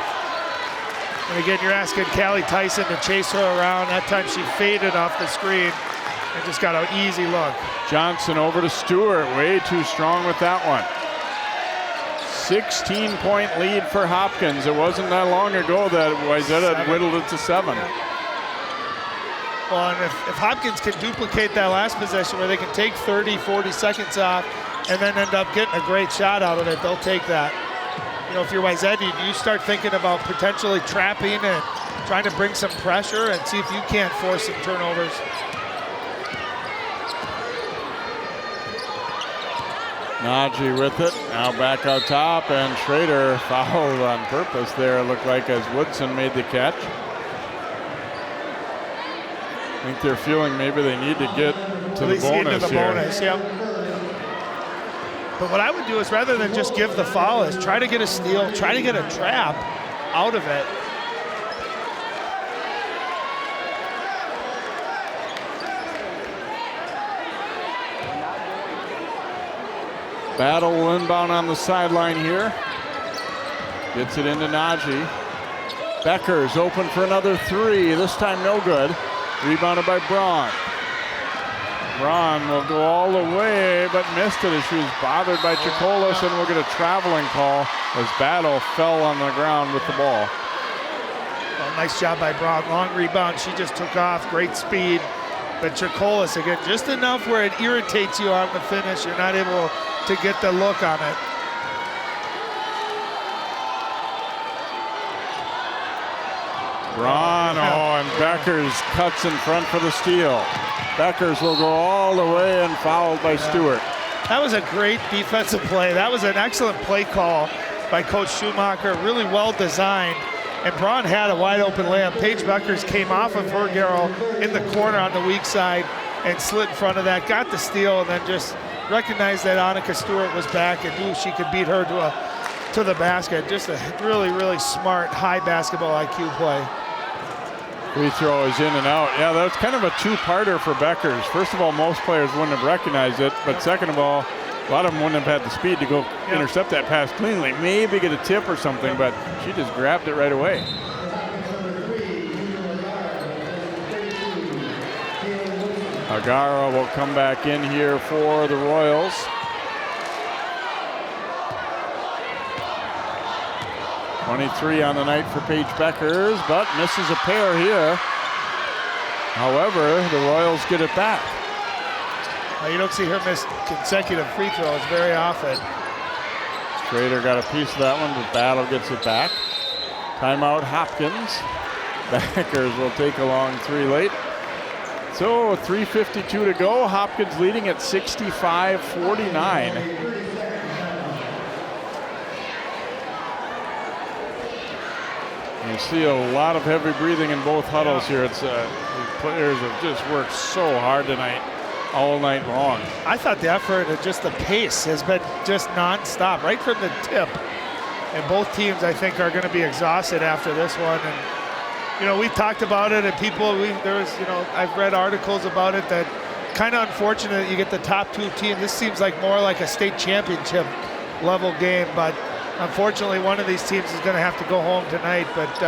Speaker 2: And again, you're asking Callie Tyson to chase her around. That time she faded off the screen and just got an easy look.
Speaker 3: Johnson over to Stewart, way too strong with that one. 16-point lead for Hopkins. It wasn't that long ago that Wayzata whittled it to 7.
Speaker 2: Well, and if Hopkins can duplicate that last possession where they can take 30, 40 seconds off and then end up getting a great shot out of it, they'll take that. You know, if you're Wayzata, you start thinking about potentially trapping and trying to bring some pressure and see if you can't force some turnovers.
Speaker 3: Najee with it, now back out top, and Schrader fouled on purpose there, it looked like, as Woodson made the catch. I think they're feeling maybe they need to get to the bonus here.
Speaker 2: But what I would do is, rather than just give the foul, is try to get a steal, try to get a trap out of it.
Speaker 3: Battle will inbound on the sideline here. Gets it into Najee. Becker's open for another 3, this time no good. Rebounded by Braun. Braun will go all the way, but missed it as she was bothered by Chicolas, and we'll get a traveling call as Battle fell on the ground with the ball.
Speaker 2: Well, nice job by Braun. Long rebound. She just took off. Great speed. But Chicolas, again, just enough where it irritates you on the finish. You're not able to get the look on it.
Speaker 3: Braun, and Beckers cuts in front for the steal. Beckers will go all the way and fouled by Stewart.
Speaker 2: That was a great defensive play. That was an excellent play call by Coach Schumacher, really well designed. And Braun had a wide open layup. Paige Bueckers came off of her, Garel, in the corner on the weak side and slid in front of that, got the steal, and then just recognized that Annika Stewart was back and knew she could beat her to the basket. Just a really, really smart, high basketball IQ play.
Speaker 3: Free throw is in and out. Yeah, that was kind of a 2-parter for Beckers. First of all, most players wouldn't have recognized it, but second of all, a lot of them wouldn't have had the speed to go intercept that pass cleanly. Maybe get a tip or something, but she just grabbed it right away. Agara will come back in here for the Royals. .23 on the night for Paige Bueckers, but misses a pair here. However, the Royals get it back.
Speaker 2: You don't see her miss consecutive free throws very often.
Speaker 3: Schrader got a piece of that one, but Battle gets it back. Timeout Hopkins. Bueckers will take a long 3 late. So 3:52 to go. Hopkins leading at 65-49. You see a lot of heavy breathing in both huddles here. It's the players have just worked so hard tonight, all night long.
Speaker 2: I thought the effort and just the pace has been just nonstop, right from the tip. And both teams, I think, are going to be exhausted after this one. And you know, we've talked about it, and I've read articles about it that kind of unfortunate that you get the top 2 teams. This seems like more like a state championship level game, but unfortunately, one of these teams is going to have to go home tonight, but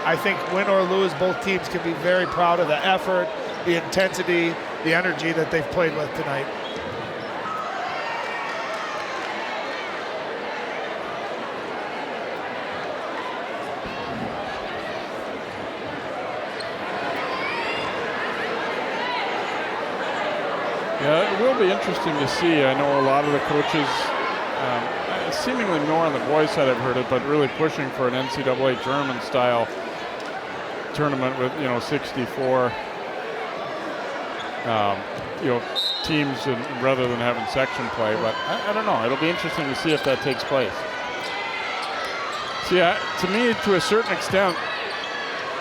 Speaker 2: I think win or lose, both teams can be very proud of the effort, the intensity, the energy that they've played with tonight.
Speaker 3: Yeah, it will be interesting to see. I know a lot of the coaches, seemingly more on the boys' side I've heard it, but really pushing for an NCAA tournament style tournament with 64 teams rather than having section play. But I don't know. It'll be interesting to see if that takes place. See, to me, to a certain extent,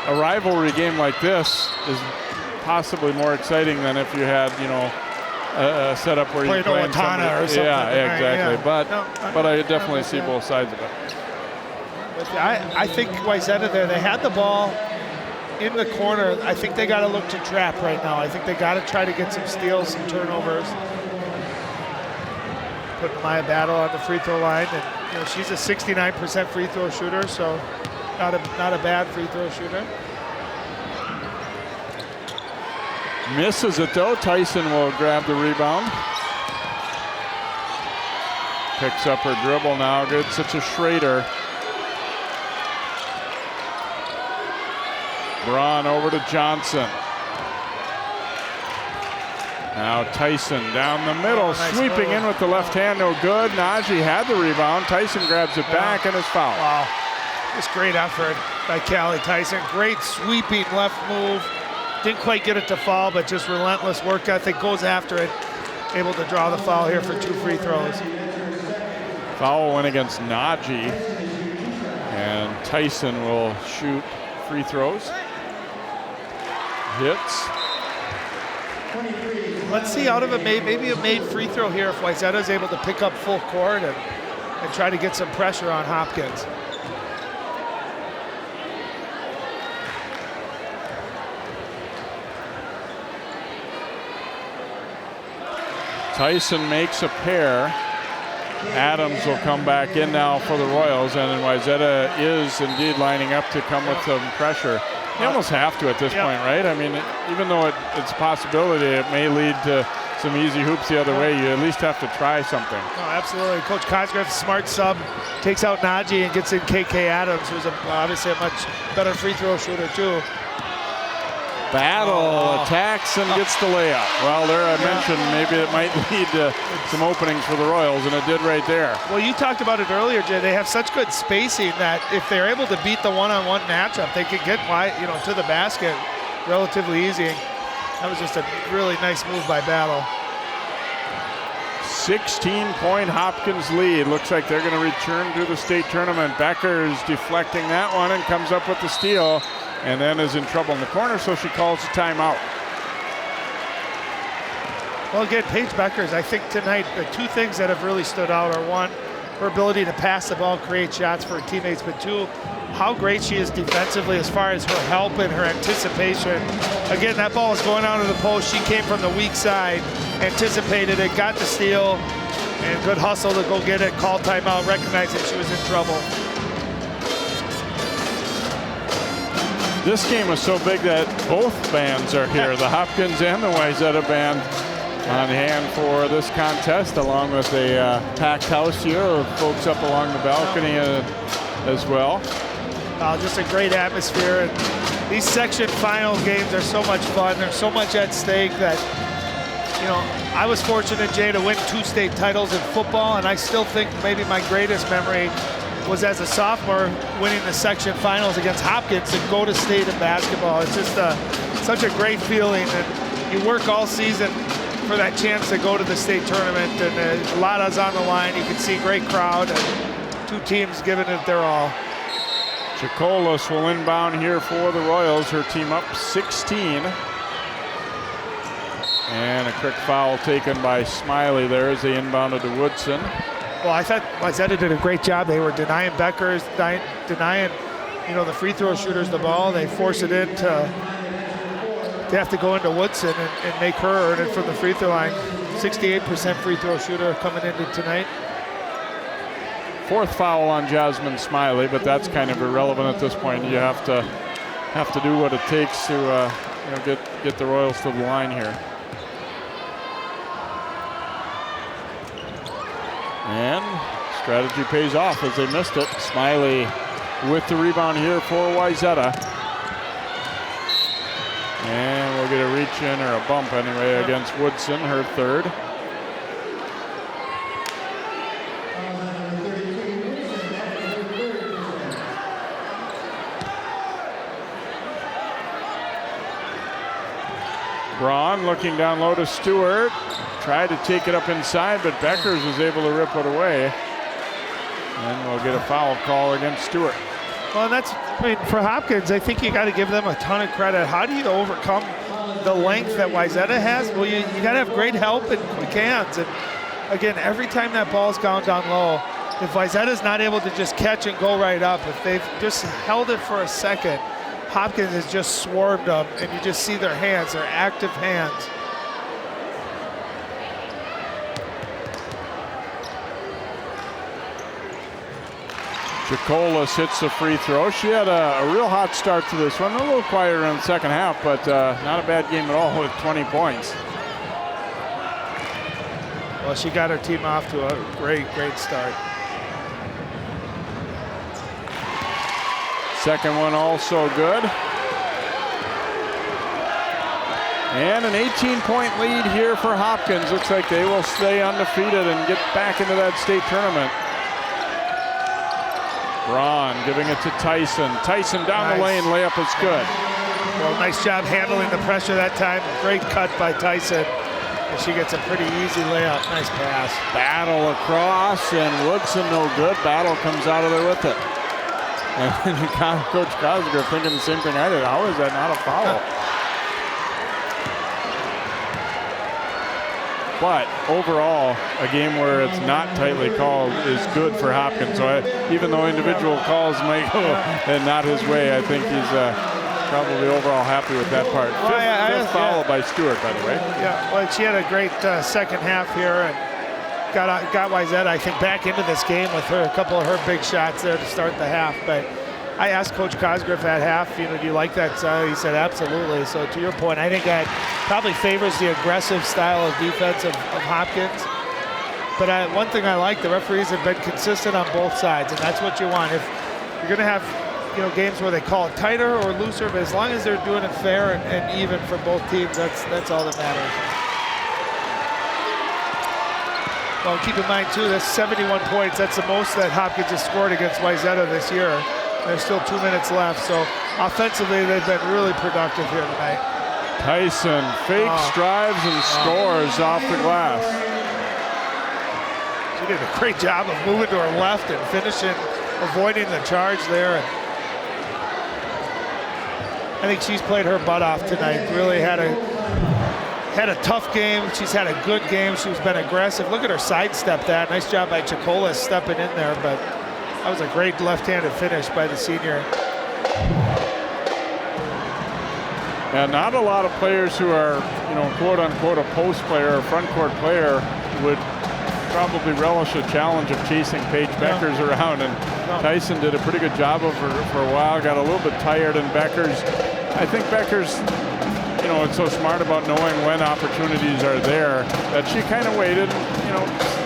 Speaker 3: a rivalry game like this is possibly more exciting than if you had, a setup where you play
Speaker 2: Tana or something.
Speaker 3: Yeah, exactly.
Speaker 2: Yeah.
Speaker 3: But I definitely see both sides of it.
Speaker 2: I think Wayzata there, they had the ball in the corner. I think they got to look to trap right now. I think they got to try to get some steals, some turnovers. Put Maya Battle on the free throw line, and she's a 69% free throw shooter, so not a bad free throw shooter.
Speaker 3: Misses it though. Tyson will grab the rebound. Picks up her dribble now. Gets it to Schrader. Braun over to Johnson. Now Tyson down the middle, sweeping in with the left hand, no good. Najee had the rebound. Tyson grabs it back and is fouled.
Speaker 2: Wow, just great effort by Callie Tyson. Great sweeping left move. Didn't quite get it to fall, but just relentless work ethic, goes after it. Able to draw the foul here for 2 free throws.
Speaker 3: Foul went against Najee, and Tyson will shoot free throws. Hits.
Speaker 2: Let's see out of it, maybe a made free throw here if Wayzata is able to pick up full court and try to get some pressure on Hopkins.
Speaker 3: Tyson makes a pair. Adams will come back in now for the Royals, and Wayzata is indeed lining up to come with some pressure. You almost have to at this point, right? I mean, even though it's a possibility, it may lead to some easy hoops the other way. You at least have to try something.
Speaker 2: No, absolutely. Coach Cosgrove, smart sub, takes out Najee and gets in KK Adams, who's obviously a much better free throw shooter too.
Speaker 3: Battle attacks and gets the layup. Well, there I mentioned maybe it might lead to some openings for the Royals, and it did right there.
Speaker 2: Well, you talked about it earlier, Jay. They have such good spacing that if they're able to beat the one-on-one matchup, they could get to the basket relatively easy. That was just a really nice move by Battle.
Speaker 3: 16-point Hopkins lead. Looks like they're going to return to the state tournament. Becker's deflecting that one and comes up with the steal, and then is in trouble in the corner, so she calls a timeout.
Speaker 2: Well, again, Paige Bueckers, I think tonight the 2 things that have really stood out are, 1, her ability to pass the ball, create shots for her teammates, but 2, how great she is defensively as far as her help and her anticipation. Again, that ball was going out of the post. She came from the weak side, anticipated it, got the steal, and good hustle to go get it, call timeout, recognizing she was in trouble.
Speaker 3: This game is so big that both bands are here, the Hopkins and the Wayzata band, on hand for this contest, along with a packed house here, folks up along the balcony as well.
Speaker 2: Just a great atmosphere. And these section final games are so much fun. There's so much at stake that, I was fortunate, Jay, to win 2 state titles in football, and I still think maybe my greatest memory was as a sophomore winning the section finals against Hopkins and go to state in basketball. It's just such a great feeling, and you work all season for that chance to go to the state tournament, and a lot is on the line. You can see great crowd and 2 teams giving it their all.
Speaker 3: Chacolas will inbound here for the Royals, her team up 16. And a quick foul taken by Smiley there as they inbounded to Woodson.
Speaker 2: Well, I thought Wayzata did a great job. They were denying Becker, denying, the free throw shooters the ball. They force it in to have to go into Woodson and make her earn it from the free throw line. 68% free throw shooter coming into tonight.
Speaker 3: 4th foul on Jasmine Smiley, but that's kind of irrelevant at this point. You have to do what it takes to get the Royals to the line here. And strategy pays off as they missed it. Smiley with the rebound here for Wayzata. And we'll She'll get a reach in or a bump anyway against Woodson, her third. Braun looking down low to Stewart. Tried to take it up inside, but Beckers was able to rip it away. And we'll get a foul call against Stewart.
Speaker 2: Well, for Hopkins, I think you got to give them a ton of credit. How do you overcome the length that Wayzata has? Well, you got to have great help and quick hands. And again, every time that ball's gone down low, if Wayzata's not able to just catch and go right up, if they've just held it for a second, Hopkins has just swarmed them, and you just see their hands, their active hands.
Speaker 3: Chacolas hits the free throw. She had a real hot start to this one. A little quieter in the second half, but not a bad game at all with 20 points.
Speaker 2: Well, she got her team off to a great start.
Speaker 3: Second one also good. And an 18-point lead here for Hopkins. Looks like they will stay undefeated and get back into that state tournament. Braun giving it to Tyson. Tyson down the lane, layup is good.
Speaker 2: Well, nice job handling the pressure that time. Great cut by Tyson. And she gets a pretty easy layup. Nice pass.
Speaker 3: Battle across, and Woodson no good. Battle comes out of there with it. And Coach Cosgrove thinking the same thing I did. How is that not a foul? But overall, a game where it's not tightly called is good for Hopkins. So even though individual calls might go and not his way, I think he's probably overall happy with that part. Fifth foul by Stewart, by the way.
Speaker 2: Yeah, well, she had a great second half here and got Wayzata, I think, back into this game with a couple of her big shots there to start the half. But I asked Coach Cosgrove at half, do you like that? He said, absolutely. So to your point, I think that probably favors the aggressive style of defense of Hopkins. But one thing I like, the referees have been consistent on both sides, and that's what you want. If you're going to have games where they call it tighter or looser, but as long as they're doing it fair and even for both teams, that's all that matters. Well, keep in mind, too, that's 71 points. That's the most that Hopkins has scored against Wayzata this year. There's still 2 minutes left, so offensively, they've been really productive here tonight.
Speaker 3: Tyson fakes, drives, and scores off the glass.
Speaker 2: She did a great job of moving to her left and finishing, avoiding the charge there. And I think she's played her butt off tonight. Really had a tough game. She's had a good game. She's been aggressive. Look at her sidestep that. Nice job by Chacolas stepping in there, but that was a great left-handed finish by the senior.
Speaker 3: And not a lot of players who are, quote unquote, a post player or front court player would probably relish a challenge of chasing Paige Bueckers around. And Tyson did a pretty good job of her for a while, got a little bit tired, and I think Bueckers, it's so smart about knowing when opportunities are there that she kind of waited,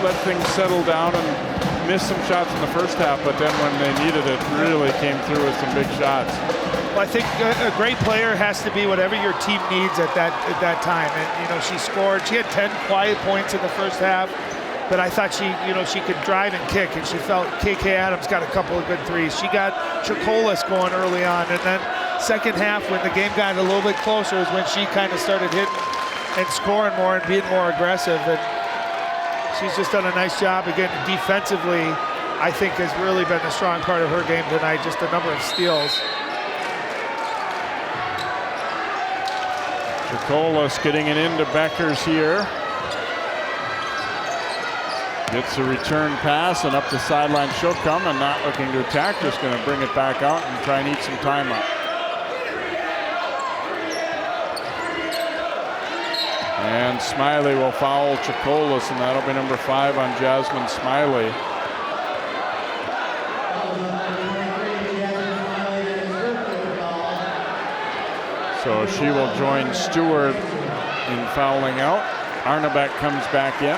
Speaker 3: let things settle down and missed some shots in the first half, but then when they needed it, really came through with some big shots.
Speaker 2: Well, I think a great player has to be whatever your team needs at that time. And she scored. She had 10 quiet points in the first half, but I thought she could drive and kick, and she felt KK Adams got a couple of good threes. She got Chacolas going early on, and then second half when the game got a little bit closer is when she kind of started hitting and scoring more and being more aggressive. And she's just done a nice job. Again, defensively, I think has really been the strong part of her game tonight, just a number of steals.
Speaker 3: Chacolas getting it into Bueckers here. Gets a return pass, and up the sideline she'll come, and not looking to attack, just going to bring it back out and try and eat some time up. And Smiley will foul Chacolas, and that'll be number 5 on Jasmine Smiley. So she will join Stewart in fouling out. Arnebeck comes back in.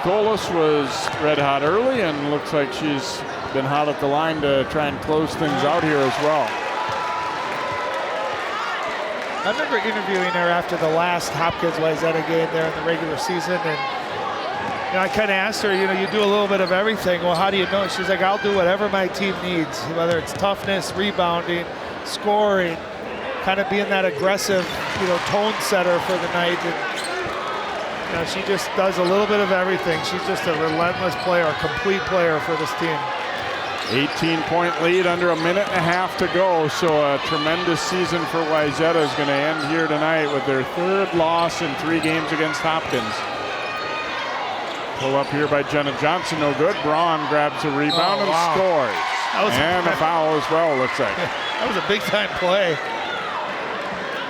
Speaker 3: Golis was red hot early and looks like she's been hot at the line to try and close things out here as well.
Speaker 2: I remember interviewing her after the last Hopkins-Wayzata game there in the regular season, and I kind of asked her, you do a little bit of everything. Well, how do you know? She's like, I'll do whatever my team needs, whether it's toughness, rebounding, scoring, kind of being that aggressive, tone setter for the night. And, she just does a little bit of everything. She's just a relentless player, a complete player for this team.
Speaker 3: 18-point lead under a minute and a half to go, so a tremendous season for Wayzata is going to end here tonight with their 3rd loss in 3 games against Hopkins. Pull up here by Jenna Johnson, no good. Braun grabs a rebound and scores. And a foul as well, looks like.
Speaker 2: That was a big-time play.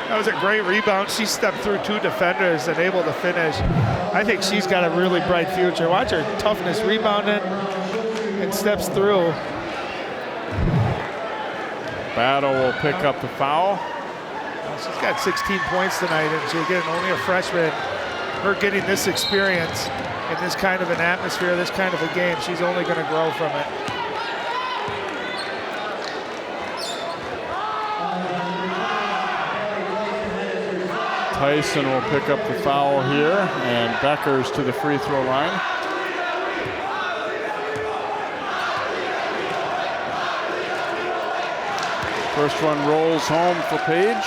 Speaker 2: That was a great rebound. She stepped through 2 defenders and able to finish. I think she's got a really bright future. Watch her toughness rebounding and steps through.
Speaker 3: Battle will pick up the foul.
Speaker 2: Well, she's got 16 points tonight, and she's getting only a freshman. Her getting this experience in this kind of an atmosphere, this kind of a game, she's only going to grow from it.
Speaker 3: Tyson will pick up the foul here, and Becker's to the free throw line. First one rolls home for Paige.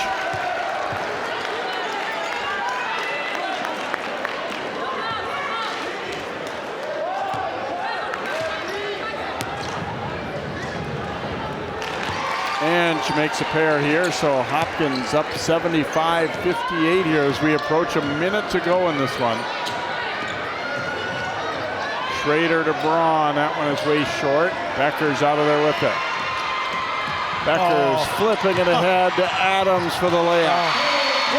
Speaker 3: And she makes a pair here, so Hopkins up 75-58 here as we approach a minute to go in this one. Schrader to Braun, that one is way short. Becker's out of there with it. Becker's flipping it ahead to Adams for the layup.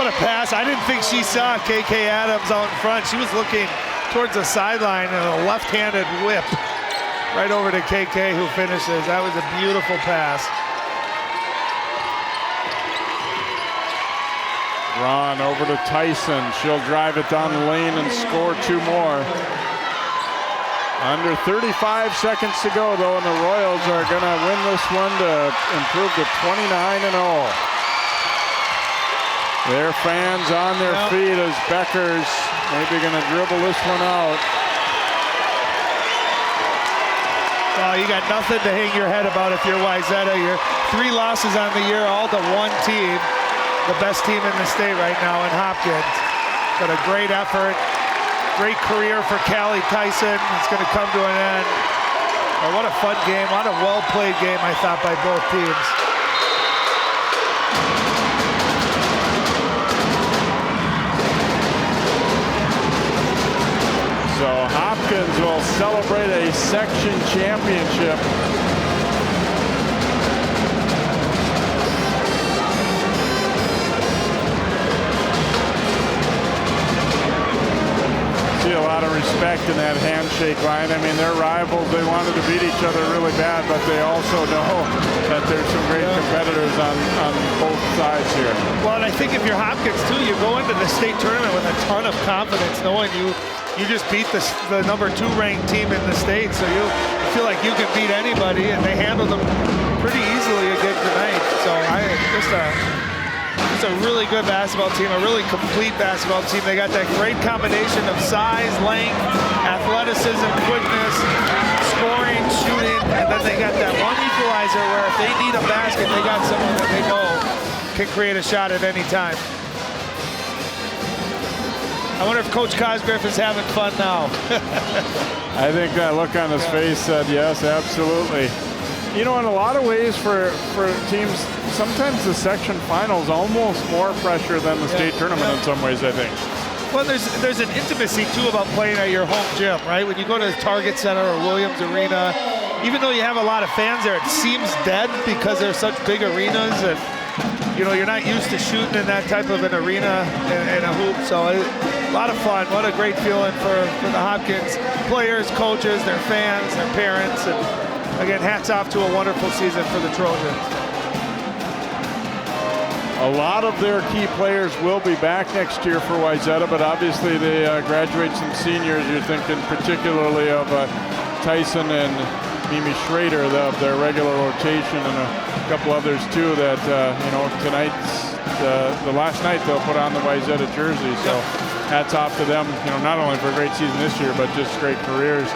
Speaker 2: What a pass. I didn't think she saw KK Adams out in front. She was looking towards the sideline and a left-handed whip right over to KK who finishes. That was a beautiful pass.
Speaker 3: Braun over to Tyson. She'll drive it down the lane and score 2 more. Under 35 seconds to go, though, and the Royals are going to win this one to improve to 29-0. Their fans on their feet as Becker's maybe going to dribble this one out.
Speaker 2: Well, you got nothing to hang your head about if you're Wayzata. You're 3 losses on the year, all to one team. The best team in the state right now in Hopkins. But a great effort. Great career for Callie Tyson. It's going to come to an end. But what a fun game. What a well-played game, I thought, by both teams.
Speaker 3: So Hopkins will celebrate a section championship. A lot of respect in that handshake line. I mean, they're rivals. They wanted to beat each other really bad, but they also know that there's some great competitors on both sides here.
Speaker 2: Well, and I think if you're Hopkins, too, you go into the state tournament with a ton of confidence, knowing you just beat the number 2 ranked team in the state, so you feel like you can beat anybody, and they handled them pretty easily again tonight. So it's a really good basketball team, a really complete basketball team. They got that great combination of size, length, athleticism, quickness, scoring, shooting, and then they got that one equalizer where if they need a basket, they got someone that they know can create a shot at any time. I wonder if Coach Cosgriff is having fun now.
Speaker 3: I think that look on his face said yes, absolutely. You know, in a lot of ways for teams, sometimes the section finals almost more pressure than the state tournament in some ways, I think.
Speaker 2: Well, there's an intimacy, too, about playing at your home gym, right? When you go to Target Center or Williams Arena, even though you have a lot of fans there, it seems dead because they're such big arenas, and, you're not used to shooting in that type of an arena and a hoop. So a lot of fun. What a great feeling for the Hopkins players, coaches, their fans, their parents, and again, hats off to a wonderful season for the Trojans.
Speaker 3: A lot of their key players will be back next year for Wayzata, but obviously they graduate some seniors. You're thinking particularly of Tyson and Mimi Schrader of their regular rotation, and a couple others too that, tonight's the last night they'll put on the Wayzata jersey. So hats off to them, not only for a great season this year, but just great careers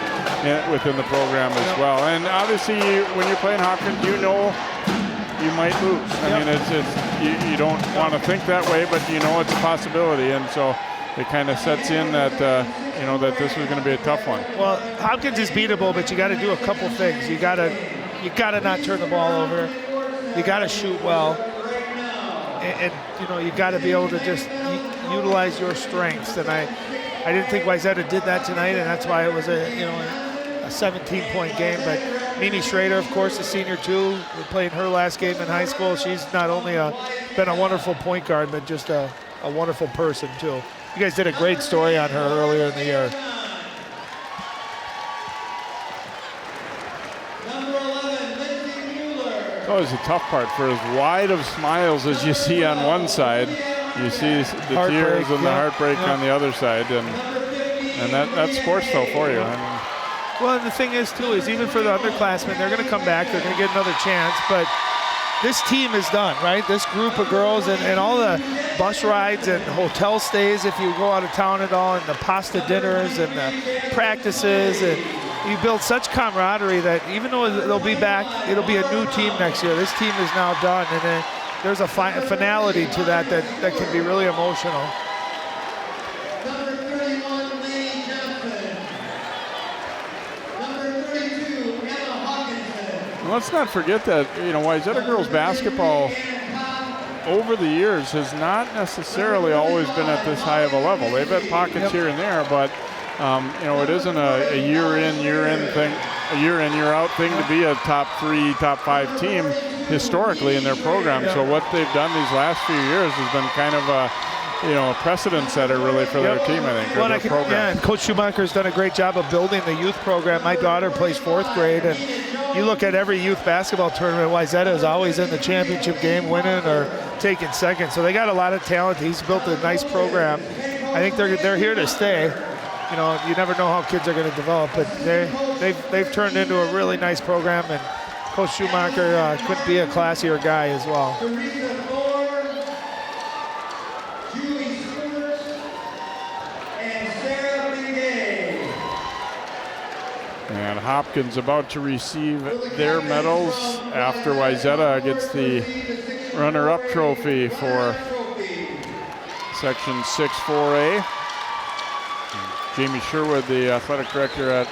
Speaker 3: within the program as well. And obviously when you're playing Hopkins, you might lose. I mean, you don't want to think that way, but it's a possibility. And so it kind of sets in that, that this was going to be a tough one. Well,
Speaker 2: Hopkins is beatable, but you got to do a couple things. You got to not turn the ball over. You got to shoot well. And you got to be able to just utilize your strengths. And I didn't think Wayzata did that tonight, and that's why it was a 17-point game. But Mimi Schrader, of course, a senior too. We're playing her last game in high school. She's not only been a wonderful point guard, but just a wonderful person too. You guys did a great story on her earlier in the year.
Speaker 3: It's always a tough part. For as wide of smiles as you see on one side, you see the tears and the heartbreak on the other side, and that's sports though for you. I mean,
Speaker 2: well, and the thing is too is even for the underclassmen, they're going to come back, they're going to get another chance, but this team is done, right? This group of girls and all the bus rides and hotel stays if you go out of town at all, and the pasta dinners and the practices, and you build such camaraderie that even though they'll be back, it'll be a new team next year. This team is now done, and then there's a finality to that can be really emotional.
Speaker 3: Let's not forget that, Wayzata girls basketball over the years has not necessarily always been at this high of a level. They've had pockets here and there, but it isn't a year in, year out thing to be a top 3, top 5 team historically in their program. So what they've done these last few years has been kind of a precedent setter really for their team, I think.
Speaker 2: And Coach Schumacher's done a great job of building the youth program. My daughter plays 4th grade, and you look at every youth basketball tournament, Wayzata is always in the championship game, winning or taking second. So they got a lot of talent. He's built a nice program. I think they're here to stay. You never know how kids are going to develop, but they've turned into a really nice program, and Coach Schumacher couldn't be a classier guy as well.
Speaker 3: And Hopkins about to receive their medals after Wayzata gets the runner-up trophy for Section 6 4A. Jamie Sherwood, the athletic director at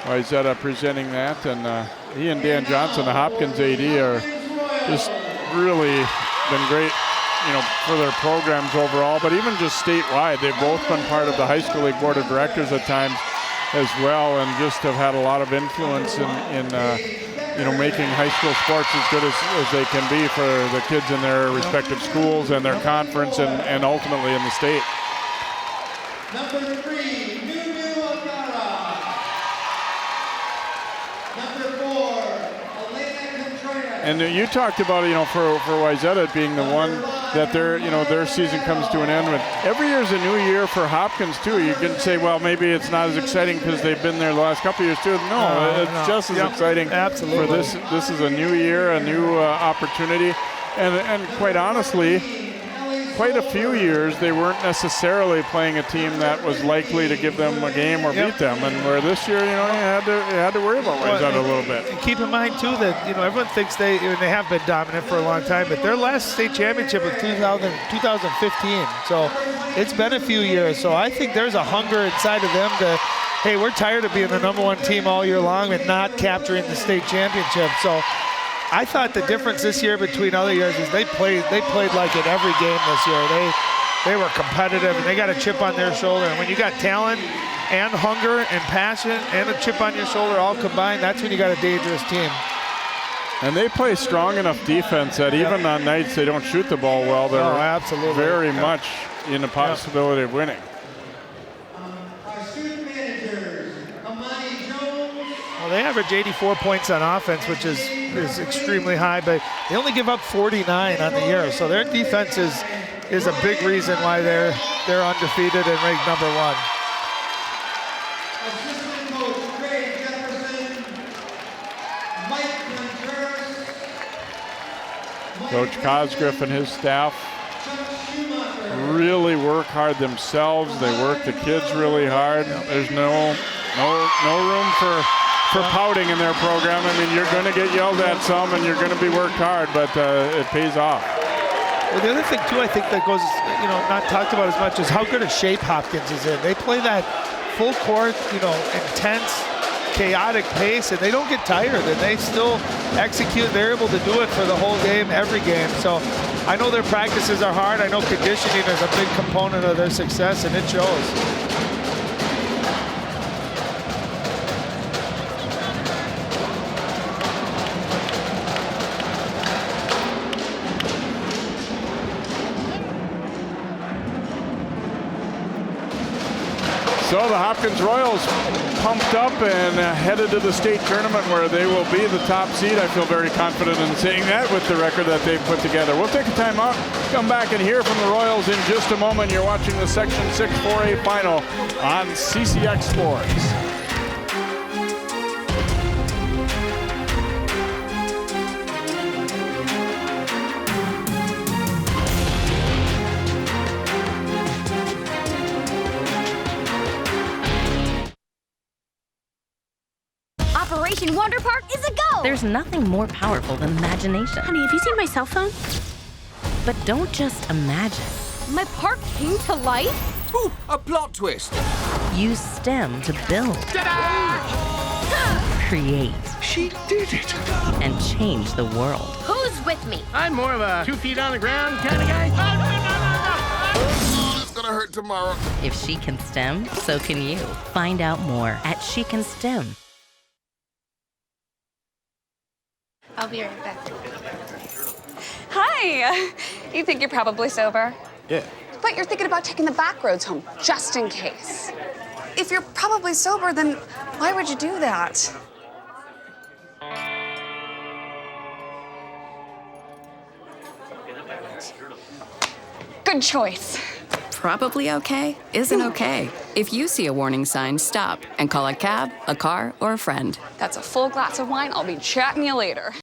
Speaker 3: Wayzata, presenting that, and he and Dan Johnson, the Hopkins AD, are just really been great, for their programs overall, but even just statewide. They've both been part of the high school league board of directors at times as well, and just have had a lot of influence in making high school sports as good as they can be for the kids in their respective schools and their conference and ultimately in the state.
Speaker 13: Number 3.
Speaker 3: And you talked about, for Wayzata being the one that their season comes to an end with. Every year is a new year for Hopkins too. You can say, well, maybe it's not as exciting because they've been there the last couple of years too. No, it's just as exciting.
Speaker 2: Absolutely.
Speaker 3: For this is a new year, a new opportunity, and quite honestly, quite a few years they weren't necessarily playing a team that was likely to give them a game or beat them, and where this year, you had to worry about Wayzata a little bit.
Speaker 2: And keep in mind too that everyone thinks they have been dominant for a long time, but their last state championship was 2015. So it's been a few years. So I think there's a hunger inside of them to, hey, we're tired of being the #1 team all year long and not capturing the state championship. So I thought the difference this year between other years is they played like in every game this year. They were competitive, and they got a chip on their shoulder. And when you got talent and hunger and passion and a chip on your shoulder all combined, that's when you got a dangerous team.
Speaker 3: And they play strong enough defense that even on nights they don't shoot the ball well, they're
Speaker 2: absolutely
Speaker 3: very much in the possibility of winning.
Speaker 2: Well, they average 84 points on offense, which is extremely high, but they only give up 49 on the year. So their defense is a big reason why they're undefeated and ranked number 1.
Speaker 13: Assistant coach Paige Bueckers and
Speaker 3: Coach Cosgriff and his staff really work hard themselves. They work the kids really hard. There's no room for pouting in their program. I mean, you're going to get yelled at some, and you're going to be worked hard, but it pays off.
Speaker 2: Well, the other thing too, I think that goes, not talked about as much is how good a shape Hopkins is in. They play that full court, intense, chaotic pace, and they don't get tired, and they still execute. They're able to do it for the whole game, every game. So I know their practices are hard. I know conditioning is a big component of their success, and it shows.
Speaker 3: So the Hopkins Royals pumped up and headed to the state tournament where they will be the top seed. I feel very confident in saying that with the record that they've put together. We'll take a time out, come back and hear from the Royals in just a moment. You're watching the Section 6 4A final on CCX Sports.
Speaker 17: Operation Wonder Park is a go!
Speaker 18: There's nothing more powerful than imagination.
Speaker 17: Honey, have you seen my cell phone?
Speaker 18: But don't just imagine.
Speaker 17: My park came to life?
Speaker 15: Ooh, a plot twist.
Speaker 18: Use STEM to build. Create.
Speaker 15: She did it.
Speaker 18: And change the world.
Speaker 17: Who's with me?
Speaker 19: I'm more of a 2 feet on the ground kind of guy.
Speaker 15: It's gonna hurt tomorrow.
Speaker 18: If she can STEM, so can you. Find out more at She Can STEM.
Speaker 20: I'll be right back. Hi. You think you're probably sober?
Speaker 3: Yeah.
Speaker 20: But you're thinking about taking the back roads home, just in case. If you're probably sober, then why would you do that? Good choice.
Speaker 21: Probably okay isn't okay. If you see a warning sign, stop and call a cab, a car, or a friend.
Speaker 20: That's a full glass of wine. I'll be chatting you later.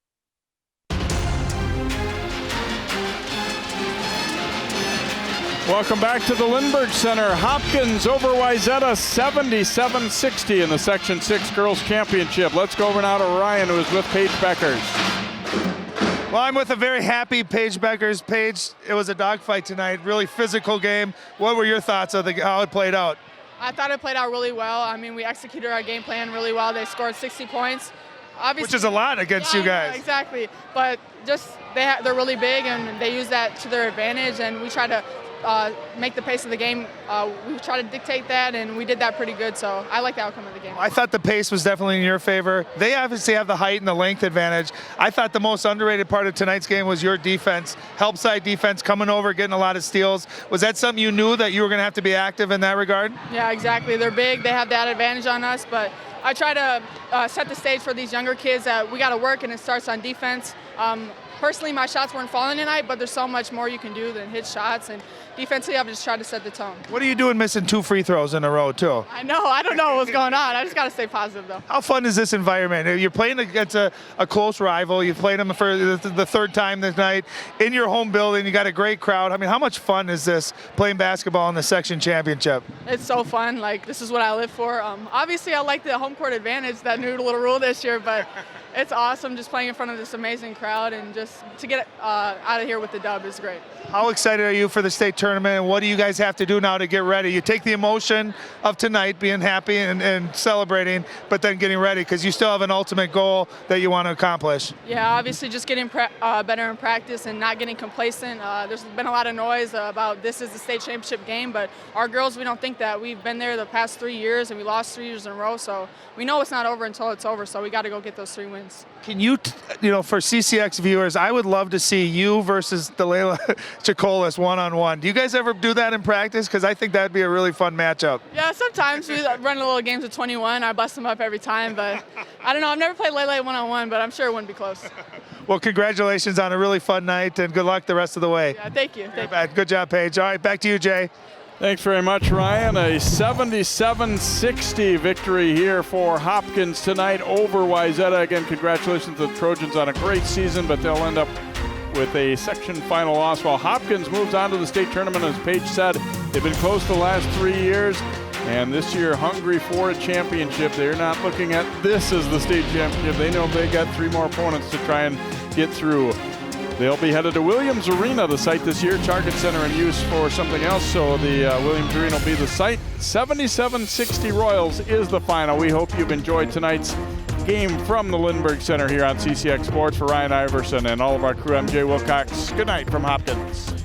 Speaker 3: Welcome back to the Lindbergh Center. Hopkins over Wayzata 77-60 in the Section 6 Girls Championship. Let's go over now to Ryan, who is with Paige Bueckers.
Speaker 2: Well, I'm with a very happy Paige Bueckers. Paige, it was a dogfight tonight, really physical game. What were your thoughts of how it played out?
Speaker 22: I thought it played out really well. I mean, we executed our game plan really well. They scored 60 points. Obviously,
Speaker 2: which is a lot against you guys.
Speaker 22: Yeah, exactly. But just they're really big, and they use that to their advantage, and we try to make the pace of the game. We try to dictate that, and we did that pretty good, so I like the outcome of the game.
Speaker 2: I thought the pace was definitely in your favor. They obviously have the height and the length advantage. I thought the most underrated part of tonight's game was your defense, help side defense, coming over, getting a lot of steals. Was that something you knew that you were going to have to be active in that regard?
Speaker 22: Yeah, exactly. They're big. They have that advantage on us, but I try to set the stage for these younger kids that we got to work, and it starts on defense. Personally, my shots weren't falling tonight, but there's so much more you can do than hit shots. And defensively, I've just tried to set the tone.
Speaker 2: What are you doing missing 2 free throws in a row, too?
Speaker 22: I know. I don't know what's going on. I just got to stay positive, though.
Speaker 2: How fun is this environment? You're playing against a close rival. You've played them for the third time this night in your home building. You got a great crowd. I mean, how much fun is this playing basketball in the section championship?
Speaker 22: It's so fun. Like, this is what I live for. Obviously, I like the home court advantage, that new little rule this year, but it's awesome just playing in front of this amazing crowd, and just to get out of here with the dub is great.
Speaker 2: How excited are you for the state tournament, and what do you guys have to do now to get ready? You take the emotion of tonight, being happy and celebrating, but then getting ready, because you still have an ultimate goal that you want to accomplish.
Speaker 22: Yeah, obviously just getting better in practice and not getting complacent. There's been a lot of noise about this is the state championship game, but our girls, we don't think that. We've been there the past 3 years, and we lost 3 years in a row, so we know it's not over until it's over, so we got to go get those 3 wins. confidence.
Speaker 2: Can you, for CCX viewers, I would love to see you versus Delayla Chacolas one-on-one. Do you guys ever do that in practice? Because I think that'd be a really fun matchup.
Speaker 22: Yeah, sometimes we run a little games of 21. I bust them up every time, but I don't know. I've never played Lele one-on-one, but I'm sure it wouldn't be close.
Speaker 2: Well, congratulations on a really fun night, and good luck the rest of the way.
Speaker 22: Yeah, thank you.
Speaker 2: Good job, Paige. All right, back to you, Jay.
Speaker 3: Thanks very much, Ryan. A 77-60 victory here for Hopkins tonight over Wayzata. Again, congratulations to the Trojans on a great season, but they'll end up with a section final loss while Hopkins moves on to the state tournament. As Paige said, they've been close the last 3 years, and this year hungry for a championship. They're not looking at this as the state championship. They know they got 3 more opponents to try and get through. They'll be headed to Williams Arena, the site this year. Target Center in use for something else, so the Williams Arena will be the site. 77-60 Royals is the final. We hope you've enjoyed tonight's game from the Lindbergh Center here on CCX Sports. For Ryan Iverson and all of our crew, I'm Jay Wilcox. Good night from Hopkins.